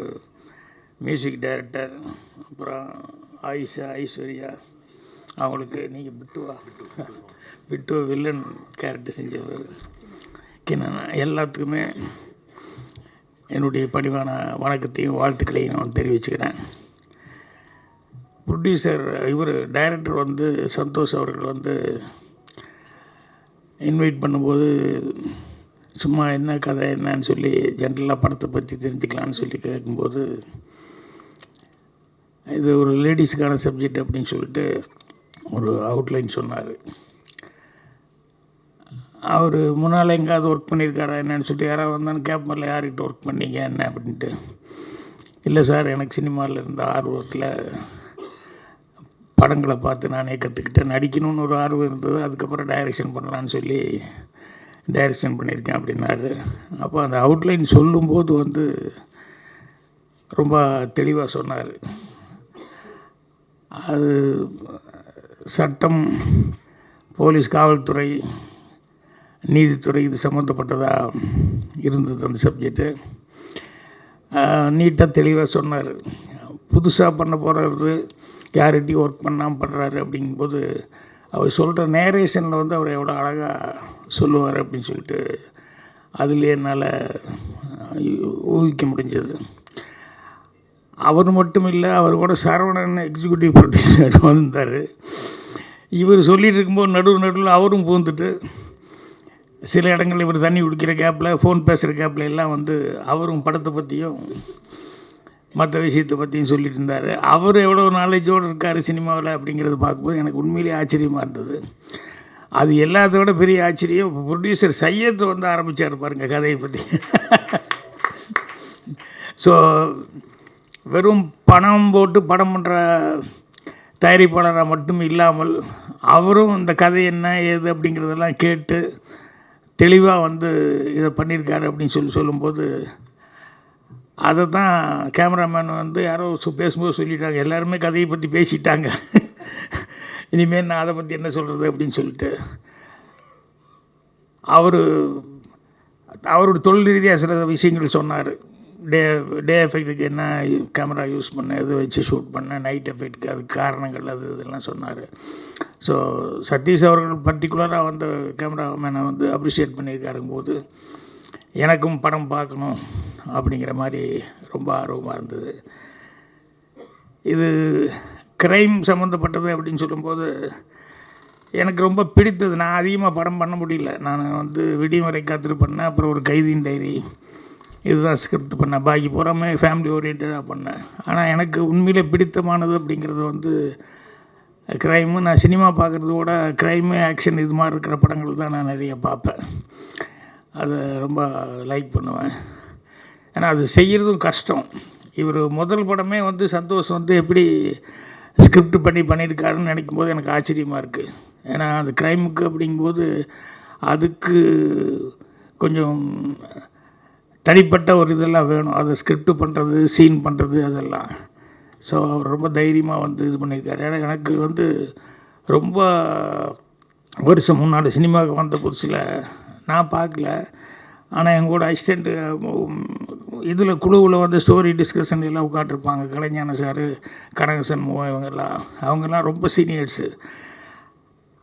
மியூசிக் டைரக்டர், அப்புறம் ஐஸ்வர்யா அவங்களுக்கு நீங்கள் பிட்டு வில்லன் கேரக்டர் செஞ்சவர், எல்லாத்துக்குமே என்னுடைய பணிவான வணக்கத்தையும் வாழ்த்துக்களையும் நான் தெரிவிச்சுக்கிறேன். ப்ரொடியூசர் டைரக்டர் வந்து சந்தோஷ் அவர்கள் வந்து இன்வைட் பண்ணும்போது சும்மா என்ன கதை என்னன்னு சொல்லி ஜென்ரலாக படத்தை பற்றி தெரிஞ்சுக்கலான்னு சொல்லி கேட்கும்போது, இது ஒரு லேடிஸுக்கான சப்ஜெக்ட் அப்படின்னு சொல்லிட்டு ஒரு அவுட்லைன் சொன்னார். அவர் முன்னால் எங்கேயாவது ஒர்க் பண்ணியிருக்காரா என்னன்னு சொல்லிட்டு யாராவது வந்தாலும் கேட்பார்ல, யார்கிட்ட ஒர்க் பண்ணீங்க என்ன அப்படின்ட்டு. இல்லை சார், எனக்கு சினிமாவில் இருந்த ஆர்வத்தில் படங்களை பார்த்து நானே கற்றுக்கிட்டேன், நடிக்கணும்னு ஒரு ஆர்வம் இருந்தது, அதுக்கப்புறம் டைரக்ஷன் பண்ணலான்னு சொல்லி டைரக்ஷன் பண்ணியிருக்கேன் அப்படின்னாரு. அப்போ அந்த அவுட்லைன் சொல்லும்போது வந்து ரொம்ப தெளிவாக சொன்னார். அது சட்டம், போலீஸ், காவல்துறை, நீதித்துறை இது சம்மந்தப்பட்டதாக இருந்தது அந்த சப்ஜெக்டு. நீட்டாக தெளிவாக சொன்னார். புதுசாக பண்ண போகிறது, யார்கிட்டையும் ஒர்க் பண்ணாமல் பண்ணுறாரு அப்படிங்கும்போது அவர் சொல்கிற நேரேஷனில் வந்து அவர் எவ்வளோ அழகாக சொல்லுவார் அப்படின்னு சொல்லிட்டு அதுலேயே என்னால் ஊகிக்க முடிஞ்சது. அவர் மட்டும் இல்லை, அவர் கூட சரவணன் எக்ஸிக்யூட்டிவ் ப்ரொடியூசர் வந்தார். இவர் சொல்லிகிட்டு இருக்கும்போது நடுவில் அவரும் பூந்துட்டு சில இடங்களில் இவர் தண்ணி குடிக்கிற கேப்பில், ஃபோன் பேசுகிற கேப்பில் எல்லாம் வந்து அவரும் படத்தை பற்றியும் மற்ற விஷயத்தை பற்றியும் சொல்லிட்டு இருந்தார். அவர் எவ்வளோ நாலேஜோடு இருக்கார் சினிமாவில் அப்படிங்கிறது பார்க்கும்போது எனக்கு உண்மையிலேயே ஆச்சரியமாக இருந்தது. அது எல்லாத்தோட பெரிய ஆச்சரியம், ப்ரொடியூசர் சையத் வந்து ஆரம்பித்தார் பாருங்கள் கதையை பற்றி. ஸோ வெறும் பணம் போட்டு படம் பண்ணுற தயாரிப்பாளராக மட்டும் இல்லாமல் அவரும் இந்த கதை என்ன ஏது அப்படிங்கிறதெல்லாம் கேட்டு தெளிவாக வந்து இதை பண்ணியிருக்காரு அப்படின்னு சொல்லும்போது அதை தான் கேமராமேன் வந்து யாரோ பேசும்போது சொல்லிட்டாங்க, எல்லாருமே கதையை பற்றி பேசிட்டாங்க, இனிமேல் நான் அதை பற்றி என்ன சொல்கிறது அப்படின்னு சொல்லிட்டு அவரோட தொழில் ரீதியாக சில விஷயங்கள் சொன்னார். டே எஃபெக்ட்டுக்கு என்ன கேமரா யூஸ் பண்ண, எது வச்சு ஷூட் பண்ண, நைட் எஃபெக்ட்டுக்கு அதுக்கு காரணங்கள் அது இதெல்லாம் சொன்னார். ஸோ சதீஷ் அவர்கள் பர்டிகுலராக வந்து கேமராமேனை வந்து அப்ரிஷியேட் பண்ணியிருக்காருங்கும்போது எனக்கும் படம் பார்க்கணும் அப்படிங்கிற மாதிரி ரொம்ப ஆர்வமாக இருந்தது. இது க்ரைம் சம்மந்தப்பட்டது அப்படின்னு சொல்லும்போது எனக்கு ரொம்ப பிடித்தது. நான் அதிகமாக படம் பண்ண முடியல. நான் வந்து விடியவரை காத்திரு பண்ணேன், அப்புறம் ஒரு கைதியின் டைரி, இதுதான் ஸ்கிரிப்ட் பண்ணேன். பாக்கி பூராமே ஃபேமிலி ஓரியன்டாக பண்ணேன். ஆனால் எனக்கு உண்மையிலே பிடித்தமானது அப்படிங்கிறது வந்து க்ரைமு. நான் சினிமா பார்க்குறதோட க்ரைமு, ஆக்ஷன் இது மாதிரி இருக்கிற படங்கள் தான் நான் நிறைய பார்ப்பேன். அதை ரொம்ப லைக் பண்ணுவேன். ஏன்னா அது செய்கிறதும் கஷ்டம். இவர் முதல் படமே வந்து சந்தோஷ் வந்து எப்படி ஸ்கிரிப்ட் பண்ணியிருக்காருன்னு நினைக்கும் போது எனக்கு ஆச்சரியமாக இருக்குது. ஏன்னா அது க்ரைமுக்கு அப்படிங்கும்போது அதுக்கு கொஞ்சம் தனிப்பட்ட ஒரு இதெல்லாம் வேணும். அதை ஸ்கிரிப்ட் பண்ணுறது, சீன் பண்ணுறது அதெல்லாம். ஸோ அவர் ரொம்ப தைரியமாக வந்து இது பண்ணியிருக்காரு. ஏன்னா எனக்கு வந்து ரொம்ப வருஷம் முன்னாடி சினிமாவுக்கு வந்த புதுசில் நான் பார்க்கல. ஆனால் எங்கூட அசிஸ்டண்ட்டு இதில் குழுவில் வந்து ஸ்டோரி டிஸ்கஷன் எல்லாம் உட்காந்துருப்பாங்க. கலைஞான சார், கனகசன் மூவா, அவங்கெல்லாம் ரொம்ப சீனியர்ஸு.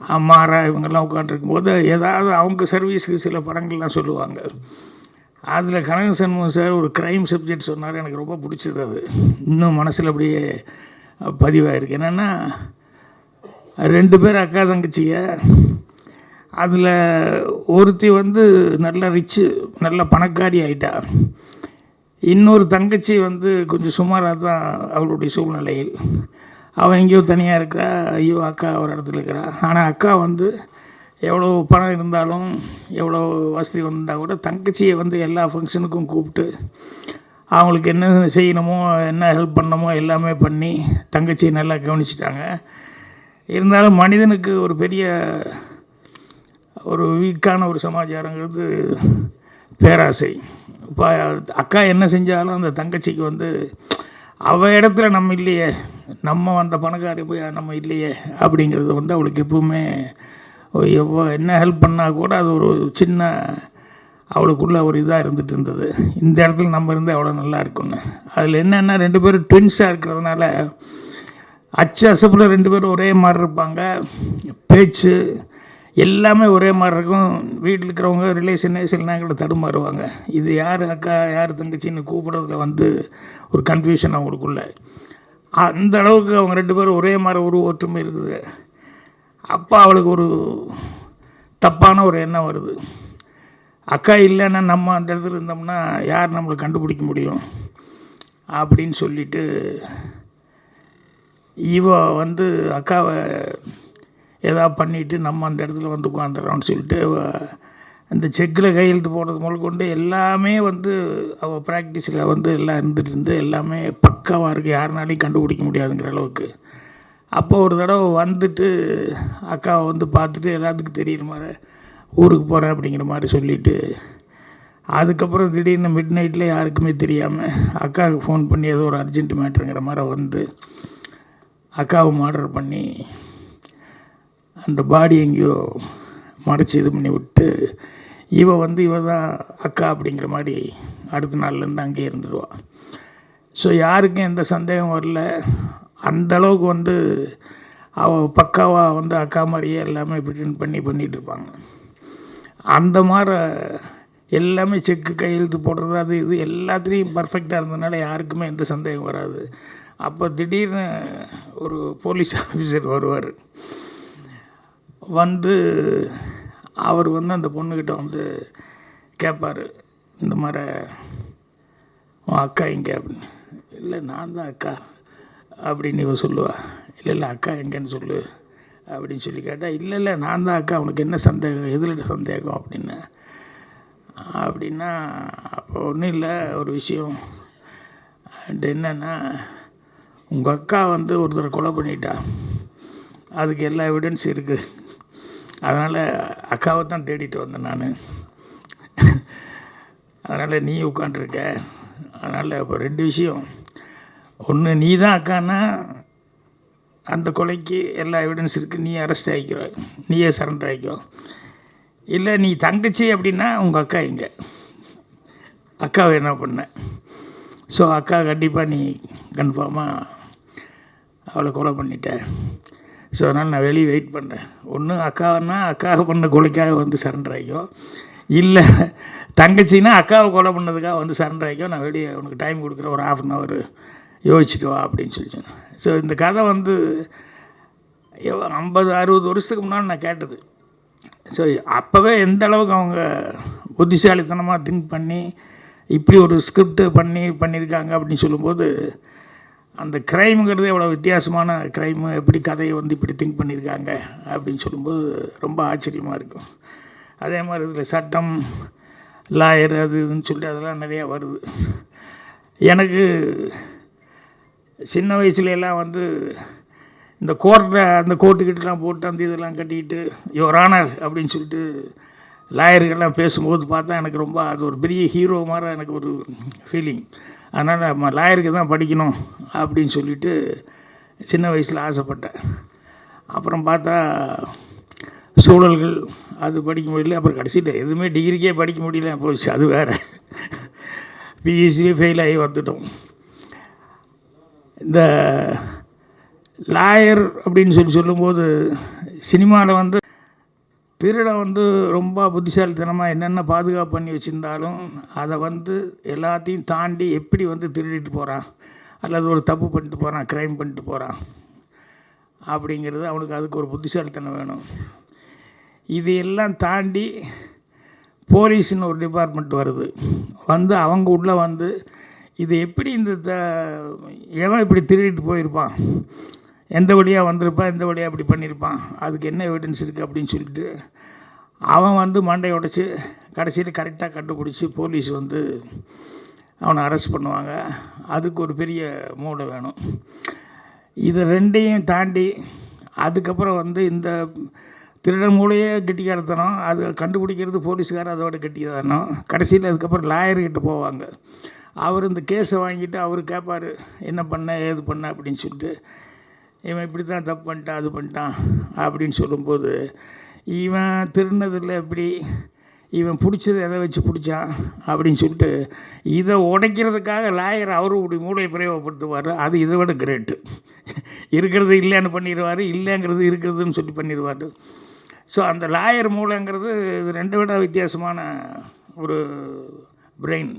அம்மாரா இவங்கெல்லாம் உட்காந்துருக்கும்போது ஏதாவது அவங்க சர்வீஸுக்கு சில படங்கள்லாம் சொல்லுவாங்க. அதில் கனகசன் மூவா சார் ஒரு க்ரைம் சப்ஜெக்ட் சொன்னார். எனக்கு ரொம்ப பிடிச்சது. அது இன்னும் மனசில் அப்படியே பதிவாயிருக்கு. என்னென்னா 2 பேர் அக்கா தங்கச்சிங்க. அதில் ஒருத்தி வந்து நல்ல ரிச்சு, நல்ல பணக்காரி ஆகிட்டா. இன்னொரு தங்கச்சி வந்து கொஞ்சம் சுமாராக தான் அவளுடைய சூழ்நிலையில். அவள் எங்கேயோ தனியாக இருக்கிறா, ஐயோ அக்கா ஒரு இடத்துல இருக்கிறா. ஆனால் அக்கா வந்து எவ்வளோ பணம் இருந்தாலும், எவ்வளோ வசதி வந்தால் கூட தங்கச்சியை வந்து எல்லா ஃபங்க்ஷனுக்கும் கூப்பிட்டு அவங்களுக்கு என்ன செய்யணுமோ, என்ன ஹெல்ப் பண்ணணுமோ எல்லாமே பண்ணி தங்கச்சியை நல்லா கவனிச்சிட்டாங்க. இருந்தாலும் மனிதனுக்கு ஒரு பெரிய ஒரு வீக்கான ஒரு சமாச்சாரங்கிறது பேராசை. இப்போ அக்கா என்ன செஞ்சாலும் அந்த தங்கச்சிக்கு வந்து அவள் இடத்துல நம்ம இல்லையே, நம்ம அந்த பணக்காரி போய் நம்ம இல்லையே அப்படிங்கிறது வந்து அவளுக்கு எப்பவுமே என்ன ஹெல்ப் பண்ணால் கூட அது ஒரு சின்ன அவளுக்குள்ளே ஒரு இதாக இருந்துகிட்டு இருந்தது. இந்த இடத்துல நம்ம இருந்தால் எவ்வளோ நல்லா இருக்குன்னு. அதில் என்னென்னா 2 பேரும் ட்வின்ஸாக இருக்கிறதுனால அசப்பில் 2 பேரும் ஒரே மாதிரி இருப்பாங்க. பேச்சு எல்லாமே ஒரே மாதிரி இருக்கும். வீட்டில் இருக்கிறவங்க ரிலேஷனே சில நேரங்களில் தடுமாறுவாங்க. இது யார் அக்கா யார் தங்கச்சின்னு கூப்பிட்றதுல வந்து ஒரு கன்ஃபியூஷன் அவங்களுக்குள்ள. அந்த அளவுக்கு அவங்க 2 பேரும் ஒரே மாதிரி ஒரு ஒற்றுமை இருக்குது. அப்போ அவளுக்கு ஒரு தப்பான ஒரு எண்ணம் வருது. அக்கா இல்லைன்னா நம்ம அந்த இடத்துல இருந்தோம்னா யார் நம்மளை கண்டுபிடிக்க முடியும் அப்படின்னு சொல்லிட்டு இவ வந்து அக்காவை ஏதாவது பண்ணிவிட்டு நம்ம அந்த இடத்துல வந்து உட்காந்துடுறோம்னு சொல்லிட்டு அந்த செக்கில் கையெழுத்து போடுறது முதற்கொண்டு எல்லாமே வந்து அவள் ப்ராக்டிஸில் வந்து எல்லாம் இருந்துட்டு எல்லாமே பக்காவாக இருக்குது, யாருனாலையும் கண்டுபிடிக்க முடியாதுங்கிற அளவுக்கு. அப்போ ஒரு தடவை வந்துட்டு அக்காவை வந்து பார்த்துட்டு எல்லாத்துக்கும் தெரியுற மாதிரி ஊருக்கு போகிறேன் அப்படிங்கிற மாதிரி சொல்லிவிட்டு, அதுக்கப்புறம் திடீர்னு மிட் நைட்டில் யாருக்குமே தெரியாமல் அக்காவுக்கு ஃபோன் பண்ணி ஏதோ ஒரு அர்ஜென்ட் மேட்ருங்கிற மாதிரி வந்து அக்காவை மர்டர் பண்ணி அந்த பாடி எங்கேயோ மறைச்சி இது பண்ணி விட்டு, இவ தான் அக்கா அப்படிங்கிற மாதிரி அடுத்த நாள்லேருந்து அங்கேயே இருந்துடுவாள். ஸோ யாருக்கும் எந்த சந்தேகம் வரல. அந்தளவுக்கு வந்து அவள் பக்காவாக வந்து அக்கா மாதிரியே எல்லாமே ப்ரிட்டன் பண்ணிகிட்டு இருப்பாங்க. அந்த மாதிரி எல்லாமே செக்கு கையெழுத்து போடுறது அது இது எல்லாத்துலேயும் பர்ஃபெக்டாக இருந்ததுனால யாருக்குமே எந்த சந்தேகம் வராது. அப்போ திடீர்னு ஒரு போலீஸ் ஆஃபீஸர் வருவார். வந்து அவர் வந்து அந்த பொண்ணுக்கிட்ட வந்து கேட்பார், இந்த மாதிரி உன் அக்கா எங்கே அப்படின்னு. இல்லை நான் தான் அக்கா அப்படின்னு இவ சொல்லுவாள். இல்லை அக்கா எங்கேன்னு சொல்லு அப்படின்னு சொல்லி கேட்டால், இல்லை நான் தான் அக்கா, உனக்கு என்ன சந்தேகம், எதில் சந்தேகம் அப்படின்னா அப்போ ஒன்றும் இல்லை, ஒரு விஷயம் என்னென்னா உங்கள் அக்கா வந்து ஒருத்தரை கொலை பண்ணிட்டா, அதுக்கு எல்லா எவிடன்ஸ் இருக்குது, அதனால் அக்காவை தான் தேடிட்டு வந்தேன் நான், அதனால் நீ உட்காண்ட்ருக்க, அதனால் இப்போ 2 விஷயம், ஒன்று நீ தான் அக்கான்னா அந்த கொலைக்கு எல்லா எவிடன்ஸ் இருக்குது, நீ அரெஸ்ட் ஆகிக்கிற, நீயே சரண்டர் ஆகிக்கோ. இல்லை நீ தங்கச்சி அப்படின்னா உங்கள் அக்கா எங்கே, அக்காவை என்ன பண்ண. ஸோ அக்கா கண்டிப்பாக நீ கன்ஃபார்மாக அவளை கொலை பண்ணிட்ட. ஸோ அதனால் நான் வெளியே வெயிட் பண்ணுறேன். ஒன்று அக்காவன்னா அக்காவை பண்ண கொலைக்காக வந்து சரண்டர் ஆகிக்கோ, இல்லை தங்கச்சின்னா அக்காவை கொலை பண்ணதுக்காக வந்து சரண்டர் ஆகிக்கோ, நான் வெளியே உனக்கு டைம் கொடுக்குறேன், ஒரு 1/2 hour யோசிச்சுட்டு வா அப்படின்னு சொல்லிச்சேன். ஸோ இந்த கதை வந்து 50-60 வருஷத்துக்கு முன்னால் நான் கேட்டது. ஸோ அப்போவே எந்த அளவுக்கு அவங்க புத்திசாலித்தனமாக திங்க் பண்ணி இப்படி ஒரு ஸ்கிரிப்ட் பண்ணியிருக்காங்க அப்படின்னு சொல்லும்போது, அந்த க்ரைமுங்கிறது எவ்வளோ வித்தியாசமான க்ரைமு, எப்படி கதையை வந்து இப்படி திங்க் பண்ணியிருக்காங்க அப்படின்னு சொல்லும்போது ரொம்ப ஆச்சரியமாக இருக்கும். அதே மாதிரி இதில் சட்டம், லாயர் அது இதுன்னு சொல்லி அதெல்லாம் நிறையா வருது. எனக்கு சின்ன வயசுலலாம் வந்து இந்த அந்த கோர்ட்டுக்கிட்டலாம் போட்டு அந்த இதெல்லாம் கட்டிக்கிட்டு யுவர் ஆனர் அப்படின்னு சொல்லிட்டு லாயர்கள்லாம் பேசும்போது பார்த்தா எனக்கு ரொம்ப அது ஒரு பெரிய ஹீரோ மாதிரி எனக்கு ஒரு ஃபீலிங். அதனால் நம்ம லாயருக்கு தான் படிக்கணும் அப்படின்னு சொல்லிட்டு சின்ன வயசில் ஆசைப்பட்டேன். அப்புறம் பார்த்தா சூழல்கள் அது படிக்க முடியல. அப்புறம் கடைசியில் எதுவுமே டிகிரிக்கே படிக்க முடியல போச்சு, அது வேறு. பிஎஸ்சியே ஃபெயில் ஆகி வந்துட்டோம். இந்த லாயர் அப்படின்னு சொல்லும்போது சினிமாவில் வந்து திருடன் வந்து ரொம்ப புத்திசாலித்தனமாக என்னென்ன பாதுகாப்பு பண்ணி வச்சுருந்தாலும் அதை வந்து எல்லாத்தையும் தாண்டி எப்படி வந்து திருடிட்டு போகிறான் அல்லது ஒரு தப்பு பண்ணிட்டு போகிறான், க்ரைம் பண்ணிட்டு போகிறான் அப்படிங்கிறது அவனுக்கு அதுக்கு ஒரு புத்திசாலித்தனம் வேணும். இது எல்லாம் தாண்டி போலீஸ்னு ஒரு டிபார்ட்மெண்ட் வருது. வந்து அவங்க உள்ளே வந்து இது எப்படி இந்த எவன் இப்படி திருடிட்டு போயிருப்பான், எந்த வழியாக வந்திருப்பான், எந்த வழியாக அப்படி பண்ணியிருப்பான், அதுக்கு என்ன எவிடன்ஸ் இருக்குது அப்படின்னு சொல்லிட்டு அவன் வந்து மண்டையை உடைச்சி கடைசியில் கரெக்டாக கண்டுபிடிச்சி போலீஸ் வந்து அவனை அரெஸ்ட் பண்ணுவாங்க. அதுக்கு ஒரு பெரிய மூளை வேணும். இது ரெண்டையும் தாண்டி அதுக்கப்புறம் வந்து இந்த திருடன் மூளையே கெட்டிக்காரத்தனம், அது கண்டுபிடிக்கிறது போலீஸுக்காரர் அதோட கெட்டிக்காரத்தனம். கடைசியில் அதுக்கப்புறம் லாயர்கிட்ட போவாங்க. அவர் இந்த கேஸை வாங்கிட்டு அவர் கேட்பார், என்ன பண்ண ஏது பண்ண அப்படின்னு சொல்லிட்டு. இவன் இப்படி தான் தப்பு பண்ணிட்டான், அது பண்ணிட்டான் அப்படின்னு சொல்லும்போது இவன் திருநதில் எப்படி இவன் பிடிச்சது எதை வச்சு பிடிச்சான் அப்படின்னு சொல்லிட்டு இதை உடைக்கிறதுக்காக லாயர் அவரு மூளையை பிரயோகப்படுத்துவார். அது இதை விட கிரேட்டு. இருக்கிறது இல்லைன்னு பண்ணிடுவார், இல்லைங்கிறது இருக்கிறதுன்னு சொல்லி பண்ணிடுவார். ஸோ அந்த லாயர் மூளைங்கிறது இது 2 விட வித்தியாசமான ஒரு பிரெயின்.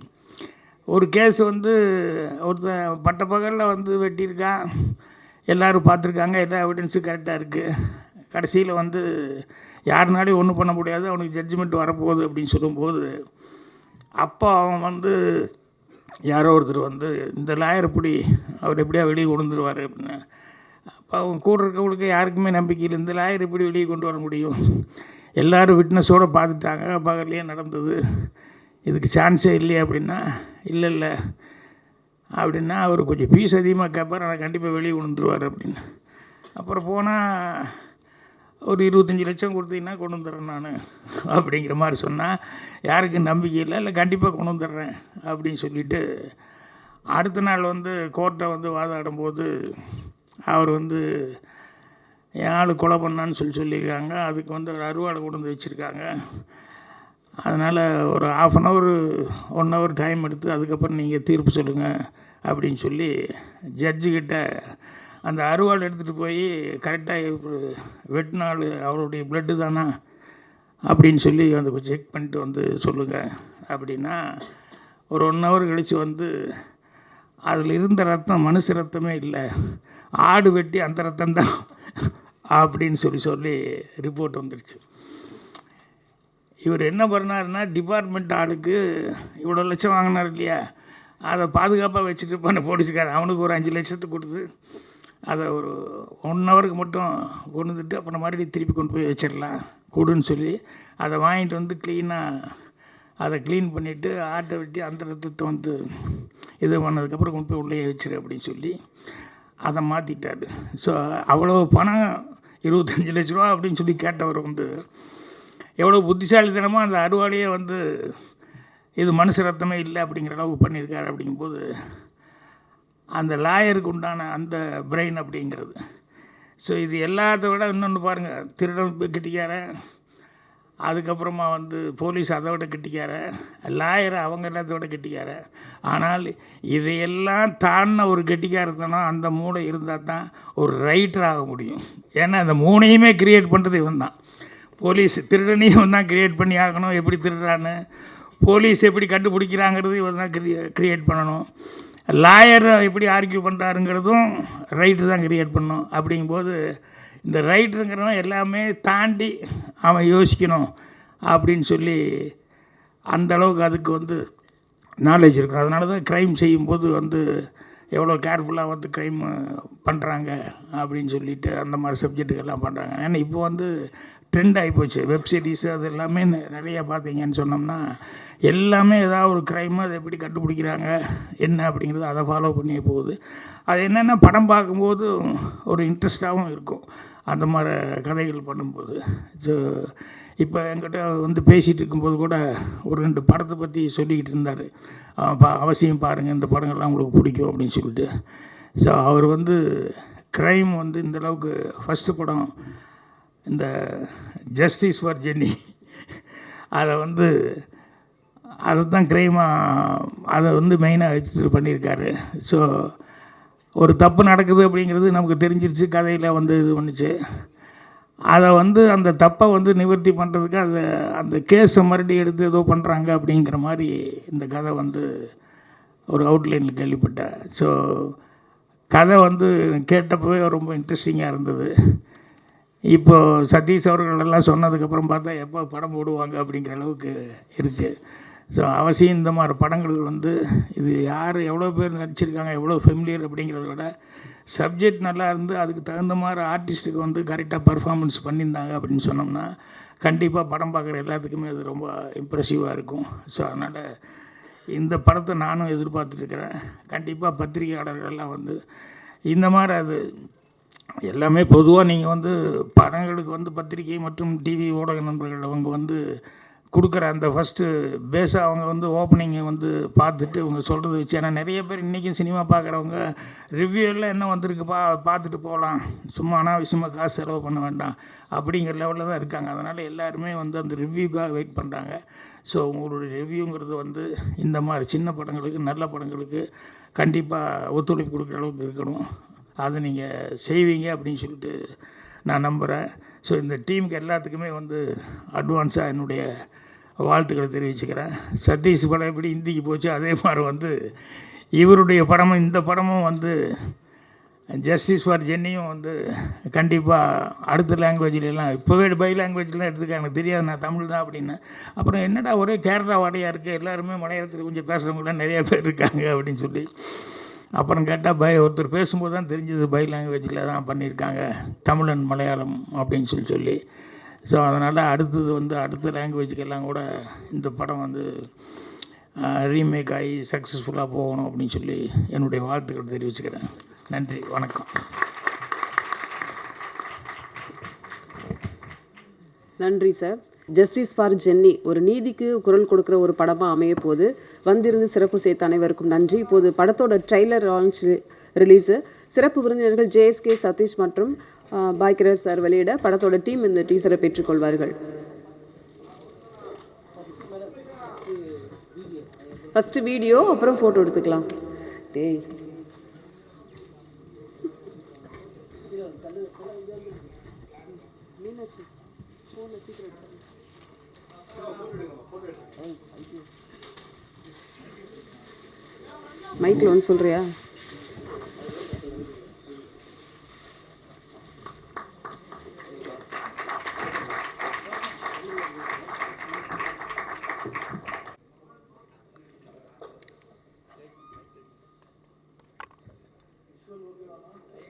ஒரு கேஸ் வந்து ஒருத்தன் பட்ட பகலில் வந்து வெட்டியிருக்கான், எல்லோரும் பார்த்துருக்காங்க, எல்லா எவிடன்ஸும் கரெக்டாக இருக்குது. கடைசியில் வந்து யாருனாலையும் ஒன்றும் பண்ண முடியாது, அவனுக்கு ஜட்ஜ்மெண்ட் வரப்போகுது அப்படின்னு சொல்லும்போது அப்போ அவன் வந்து யாரோ ஒருத்தர் வந்து இந்த லாயர் எப்படி அவர் எப்படியா வெளியே கொண்டு வந்துடுவார் அப்படின்னு. அப்போ அவங்க கூட இருக்கவங்களுக்கு யாருக்குமே நம்பிக்கை இல்லை, இந்த லாயர் எப்படி வெளியே கொண்டு வர முடியும், எல்லோரும் விட்னஸோடு பார்த்துட்டாங்க, பகல்லையே நடந்தது, இதுக்கு சான்ஸே இல்லையே அப்படின்னா, இல்லை அப்படின்னா அவர் கொஞ்சம் ஃபீஸ் அதிகமாக கேட்பார், ஆனால் கண்டிப்பாக வெளியே விழுந்துருவார் அப்படின்னு. அப்புறம் போனால் ஒரு 25 லட்சம் கொடுத்தீங்கன்னா கொண்டு வந்துடுறேன் நான் அப்படிங்கிற மாதிரி சொன்னால் யாருக்கும் நம்பிக்கை இல்லை கண்டிப்பாக கொண்டு வந்துடுறேன் அப்படின்னு சொல்லிவிட்டு அடுத்த நாள் வந்து கோர்ட்டை வந்து வாதாடும்போது அவர் வந்து என் ஆள் கொலை பண்ணான்னு சொல்லியிருக்காங்க. அதுக்கு வந்து ஒரு அறுவாடை கொண்டு வந்து வச்சுருக்காங்க. அதனால் ஒரு 1 ஹவர் டைம் எடுத்து அதுக்கப்புறம் நீங்கள் தீர்ப்பு சொல்லுங்கள் அப்படின்னு சொல்லி ஜட்ஜுக்கிட்ட அந்த அறுவாள் எடுத்துகிட்டு போய் கரெக்டாக வெட்டினாள் அவருடைய பிளட்டு தானா அப்படின்னு சொல்லி வந்து செக் பண்ணிட்டு வந்து சொல்லுங்கள் அப்படின்னா ஒரு 1 ஹவர் கழித்து வந்து அதில் இருந்த ரத்தம் மனுஷ ரத்தமே இல்லை, ஆடு வெட்டி அந்த ரத்தம் தான் அப்படின்னு சொல்லி ரிப்போர்ட் வந்துடுச்சு. இவர் என்ன பண்ணாருன்னா டிபார்ட்மெண்ட் ஆளுக்கு இவ்வளோ லட்சம் வாங்கினார் இல்லையா, அதை பாதுகாப்பாக வச்சுட்டு பண்ண போலீஸ்காரன் அவனுக்கு ஒரு 5 லட்சத்துக்கு கொடுத்து அதை ஒரு 1 ஹவருக்கு மட்டும் கொண்டு வந்துட்டு அப்புறம் மறுபடியும் திருப்பி கொண்டு போய் வச்சிடலாம் கொடுன்னு சொல்லி அதை வாங்கிட்டு வந்து அதை க்ளீன் பண்ணிவிட்டு ஆட்டை வெட்டி அந்த ரத்தத்தை வந்து இது பண்ணதுக்கப்புறம் கொண்டு போய் உள்ளே வச்சிரு அப்படின்னு சொல்லி அதை மாற்றிட்டார். ஸோ அவ்வளோ பணம் 25 லட்ச ரூபா அப்படின்னு சொல்லி கேட்டவர் வந்து எவ்வளோ புத்திசாலித்தனமாக அந்த அறுவாளையே வந்து இது மனுஷ ரத்தமே இல்லை அப்படிங்கிற அளவுக்கு பண்ணியிருக்காரு. அப்படிங்கும்போது அந்த லாயருக்கு உண்டான அந்த பிரெயின் அப்படிங்கிறது. ஸோ இது எல்லாத்த விட இன்னொன்று பாருங்கள், திருடன் கெட்டிக்காரன், அதுக்கப்புறமா வந்து போலீஸ் அதை விட கெட்டிக்காரன், லாயரை அவங்க எல்லாத்த விட கெட்டிக்காரன். ஆனால் இதையெல்லாம் தாண்டின ஒரு கெட்டிக்காரத்தனம் அந்த மூளை இருந்தால் தான் ஒரு ரைட்டர் ஆக முடியும். ஏன்னா அந்த 3ஐயுமே க்ரியேட் பண்ணுறது இவன் தான். போலீஸ் திருடனையும் தான் க்ரியேட் பண்ணி ஆகணும், எப்படி திருடுறான்னு, போலீஸ் எப்படி கண்டுபிடிக்கிறாங்கிறது இவன் தான் க்ரியேட் பண்ணணும், லாயர் எப்படி ஆர்கியூ பண்ணுறாருங்கிறதும் ரைட்டு தான் க்ரியேட் பண்ணணும். அப்படிங்கும்போது இந்த ரைட்டருங்கிறவன் எல்லாமே தாண்டி அவன் யோசிக்கணும் அப்படின்னு சொல்லி அந்தளவுக்கு அதுக்கு வந்து நாலேஜ் இருக்கணும். அதனால தான் க்ரைம் செய்யும்போது வந்து எவ்வளோ கேர்ஃபுல்லாக வந்து க்ரைம் பண்ணுறாங்க அப்படின்னு சொல்லிட்டு அந்த மாதிரி சப்ஜெக்ட்டுக்கெல்லாம் பண்ணுறாங்க. ஏன்னா இப்போ வந்து ட்ரெண்ட் ஆகிப்போச்சு, வெப் சீரிஸு அது எல்லாமே நிறையா பார்த்தீங்கன்னு சொன்னோம்னா எல்லாமே ஏதாவது ஒரு க்ரைமு அதை எப்படி கண்டுபிடிக்கிறாங்க என்ன அப்படிங்கிறது அதை ஃபாலோ பண்ணியே போகுது. அது என்னென்னா படம் பார்க்கும்போது ஒரு இன்ட்ரெஸ்ட்டாகவும் இருக்கும் அந்த மாதிரி கதைகள் பண்ணும்போது. ஸோ இப்போ என்கிட்ட வந்து பேசிகிட்டு இருக்கும்போது கூட ஒரு 2 படத்தை பற்றி சொல்லிக்கிட்டு இருந்தார். அவசியம் பாருங்கள், இந்த படங்கள்லாம் உங்களுக்கு பிடிக்கும் அப்படின்னு சொல்லிட்டு. ஸோ அவர் வந்து க்ரைம் வந்து இந்தளவுக்கு ஃபஸ்ட்டு படம் இந்த ஜஸ்டிஸ் ஃபார் ஜென்னி அதை வந்து அதை தான் க்ரைமாக அதை வந்து மெயினாக வச்சுட்டு பண்ணியிருக்காரு. ஸோ ஒரு தப்பு நடக்குது அப்படிங்கிறது நமக்கு தெரிஞ்சிருச்சு, கதையில் வந்து இது பண்ணுச்சு. அதை வந்து அந்த தப்பை வந்து நிவர்த்தி பண்ணுறதுக்கு அந்த கேஸை மறுபடியும் எடுத்து ஏதோ பண்ணுறாங்க அப்படிங்கிற மாதிரி இந்த கதை வந்து ஒரு அவுட்லைனில் கேள்விப்பட்டேன். ஸோ கதை வந்து கேட்டப்பவே ரொம்ப இன்ட்ரெஸ்டிங்காக இருந்தது. இப்போது சதீஷ் அவர்களெல்லாம் சொன்னதுக்கப்புறம் பார்த்தா எப்போ படம் போடுவாங்க அப்படிங்கிற அளவுக்கு இருக்குது. ஸோ அவசியம் இந்த மாதிரி படங்கள் வந்து இது யார் எவ்வளோ பேர் நடிச்சிருக்காங்க, எவ்வளோ ஃபெமிலியர் அப்படிங்கிறத விட சப்ஜெக்ட் நல்லா இருந்து அதுக்கு தகுந்த மாதிரி ஆர்டிஸ்ட்டுக்கு வந்து கரெக்டாக பர்ஃபார்மன்ஸ் பண்ணியிருந்தாங்க அப்படின்னு சொன்னோம்னா கண்டிப்பாக படம் பார்க்குற எல்லாத்துக்குமே அது ரொம்ப இம்ப்ரெசிவாக இருக்கும். ஸோ அதனால் இந்த படத்தை நானும் எதிர்பார்த்துட்ருக்கிறேன். கண்டிப்பாக பத்திரிகையாளர்கள்லாம் வந்து இந்த மாதிரி அது எல்லாமே பொதுவாக நீங்கள் வந்து படங்களுக்கு வந்து பத்திரிகை மற்றும் டிவி ஊடக நண்பர்கள் அவங்க வந்து கொடுக்குற அந்த ஃபஸ்ட்டு பேஸாக அவங்க வந்து ஓப்பனிங்கை வந்து பார்த்துட்டு இவங்க சொல்கிறத வச்சு, ஏன்னா நிறைய பேர் இன்றைக்கும் சினிமா பார்க்குறவங்க ரிவ்யூ எல்லாம் என்ன வந்திருக்குப்பா பார்த்துட்டு போகலாம், சும்மா அனாவசியமாக காசு செலவு பண்ண வேண்டாம் அப்படிங்கிற லெவலில் தான் இருக்காங்க. அதனால் எல்லாருமே வந்து அந்த ரிவ்யூக்காக வெயிட் பண்ணுறாங்க. ஸோ உங்களுடைய ரிவ்யூங்கிறது வந்து இந்த மாதிரி சின்ன படங்களுக்கு நல்ல படங்களுக்கு கண்டிப்பாக ஒத்துழைப்பு கொடுக்குற அளவுக்கு இருக்கணும். அதை நீங்கள் செய்வீங்க அப்படின்னு சொல்லிட்டு நான் நம்புகிறேன். ஸோ இந்த டீமுக்கு எல்லாத்துக்குமே வந்து அட்வான்ஸாக என்னுடைய வாழ்த்துக்களை தெரிவிச்சுக்கிறேன். சதீஷ் படம் எப்படி ஹிந்திக்கு போச்சு அதே மாதிரி வந்து இவருடைய படமும் இந்த படமும் வந்து ஜஸ்டிஸ் ஃபார் ஜென்னியும் வந்து கண்டிப்பாக அடுத்த லாங்குவேஜ்லாம் இப்போவே பை லாங்குவேஜ்லாம் எடுத்துக்க எனக்கு தெரியாது, நான் தமிழ் தான் அப்படின்னு. அப்புறம் என்னடா ஒரே கேரளா வாடையாக இருக்குது, எல்லாருமே மலையாளத்தில் கொஞ்சம் பேசுகிறவங்களாம் நிறையா பேர் இருக்காங்க அப்படின்னு சொல்லி அப்புறம் கேட்டால் ஒருத்தர் பேசும்போது தான் தெரிஞ்சது பை லாங்குவேஜில் தான் பண்ணியிருக்காங்க, தமிழ் அண்ட் மலையாளம் அப்படின்னு சொல்லி. ஸோ அதனால் அடுத்தது வந்து அடுத்த லாங்குவேஜுக்கெல்லாம் கூட இந்த படம் வந்து ரீமேக் ஆகி சக்ஸஸ்ஃபுல்லாக போகணும் அப்படின்னு சொல்லி என்னுடைய வாழ்த்துக்கள் தெரிவிச்சுக்கிறேன். நன்றி, வணக்கம். நன்றி சார். ஜஸ்டிஸ் ஃபார் ஜென்னி ஒரு நீதிக்கு குரல் கொடுக்குற ஒரு படமாக அமைய போது வந்திருந்து சிறப்பு சேர்த்த அனைவருக்கும் நன்றி. இப்போது படத்தோட ட்ரெய்லர் லான்ச் ரிலீஸு சிறப்பு விருந்தினர்கள் ஜேஎஸ்கே சதீஷ் மற்றும் பாக்கியராஜ் சார் வெளியிட படத்தோட டீம் இந்த டீசரை பெற்றுக்கொள்வார்கள். ஃபஸ்ட்டு வீடியோ, அப்புறம் ஃபோட்டோ எடுத்துக்கலாம். டேய் மைக்கில் வந்து சொல்கிறியா?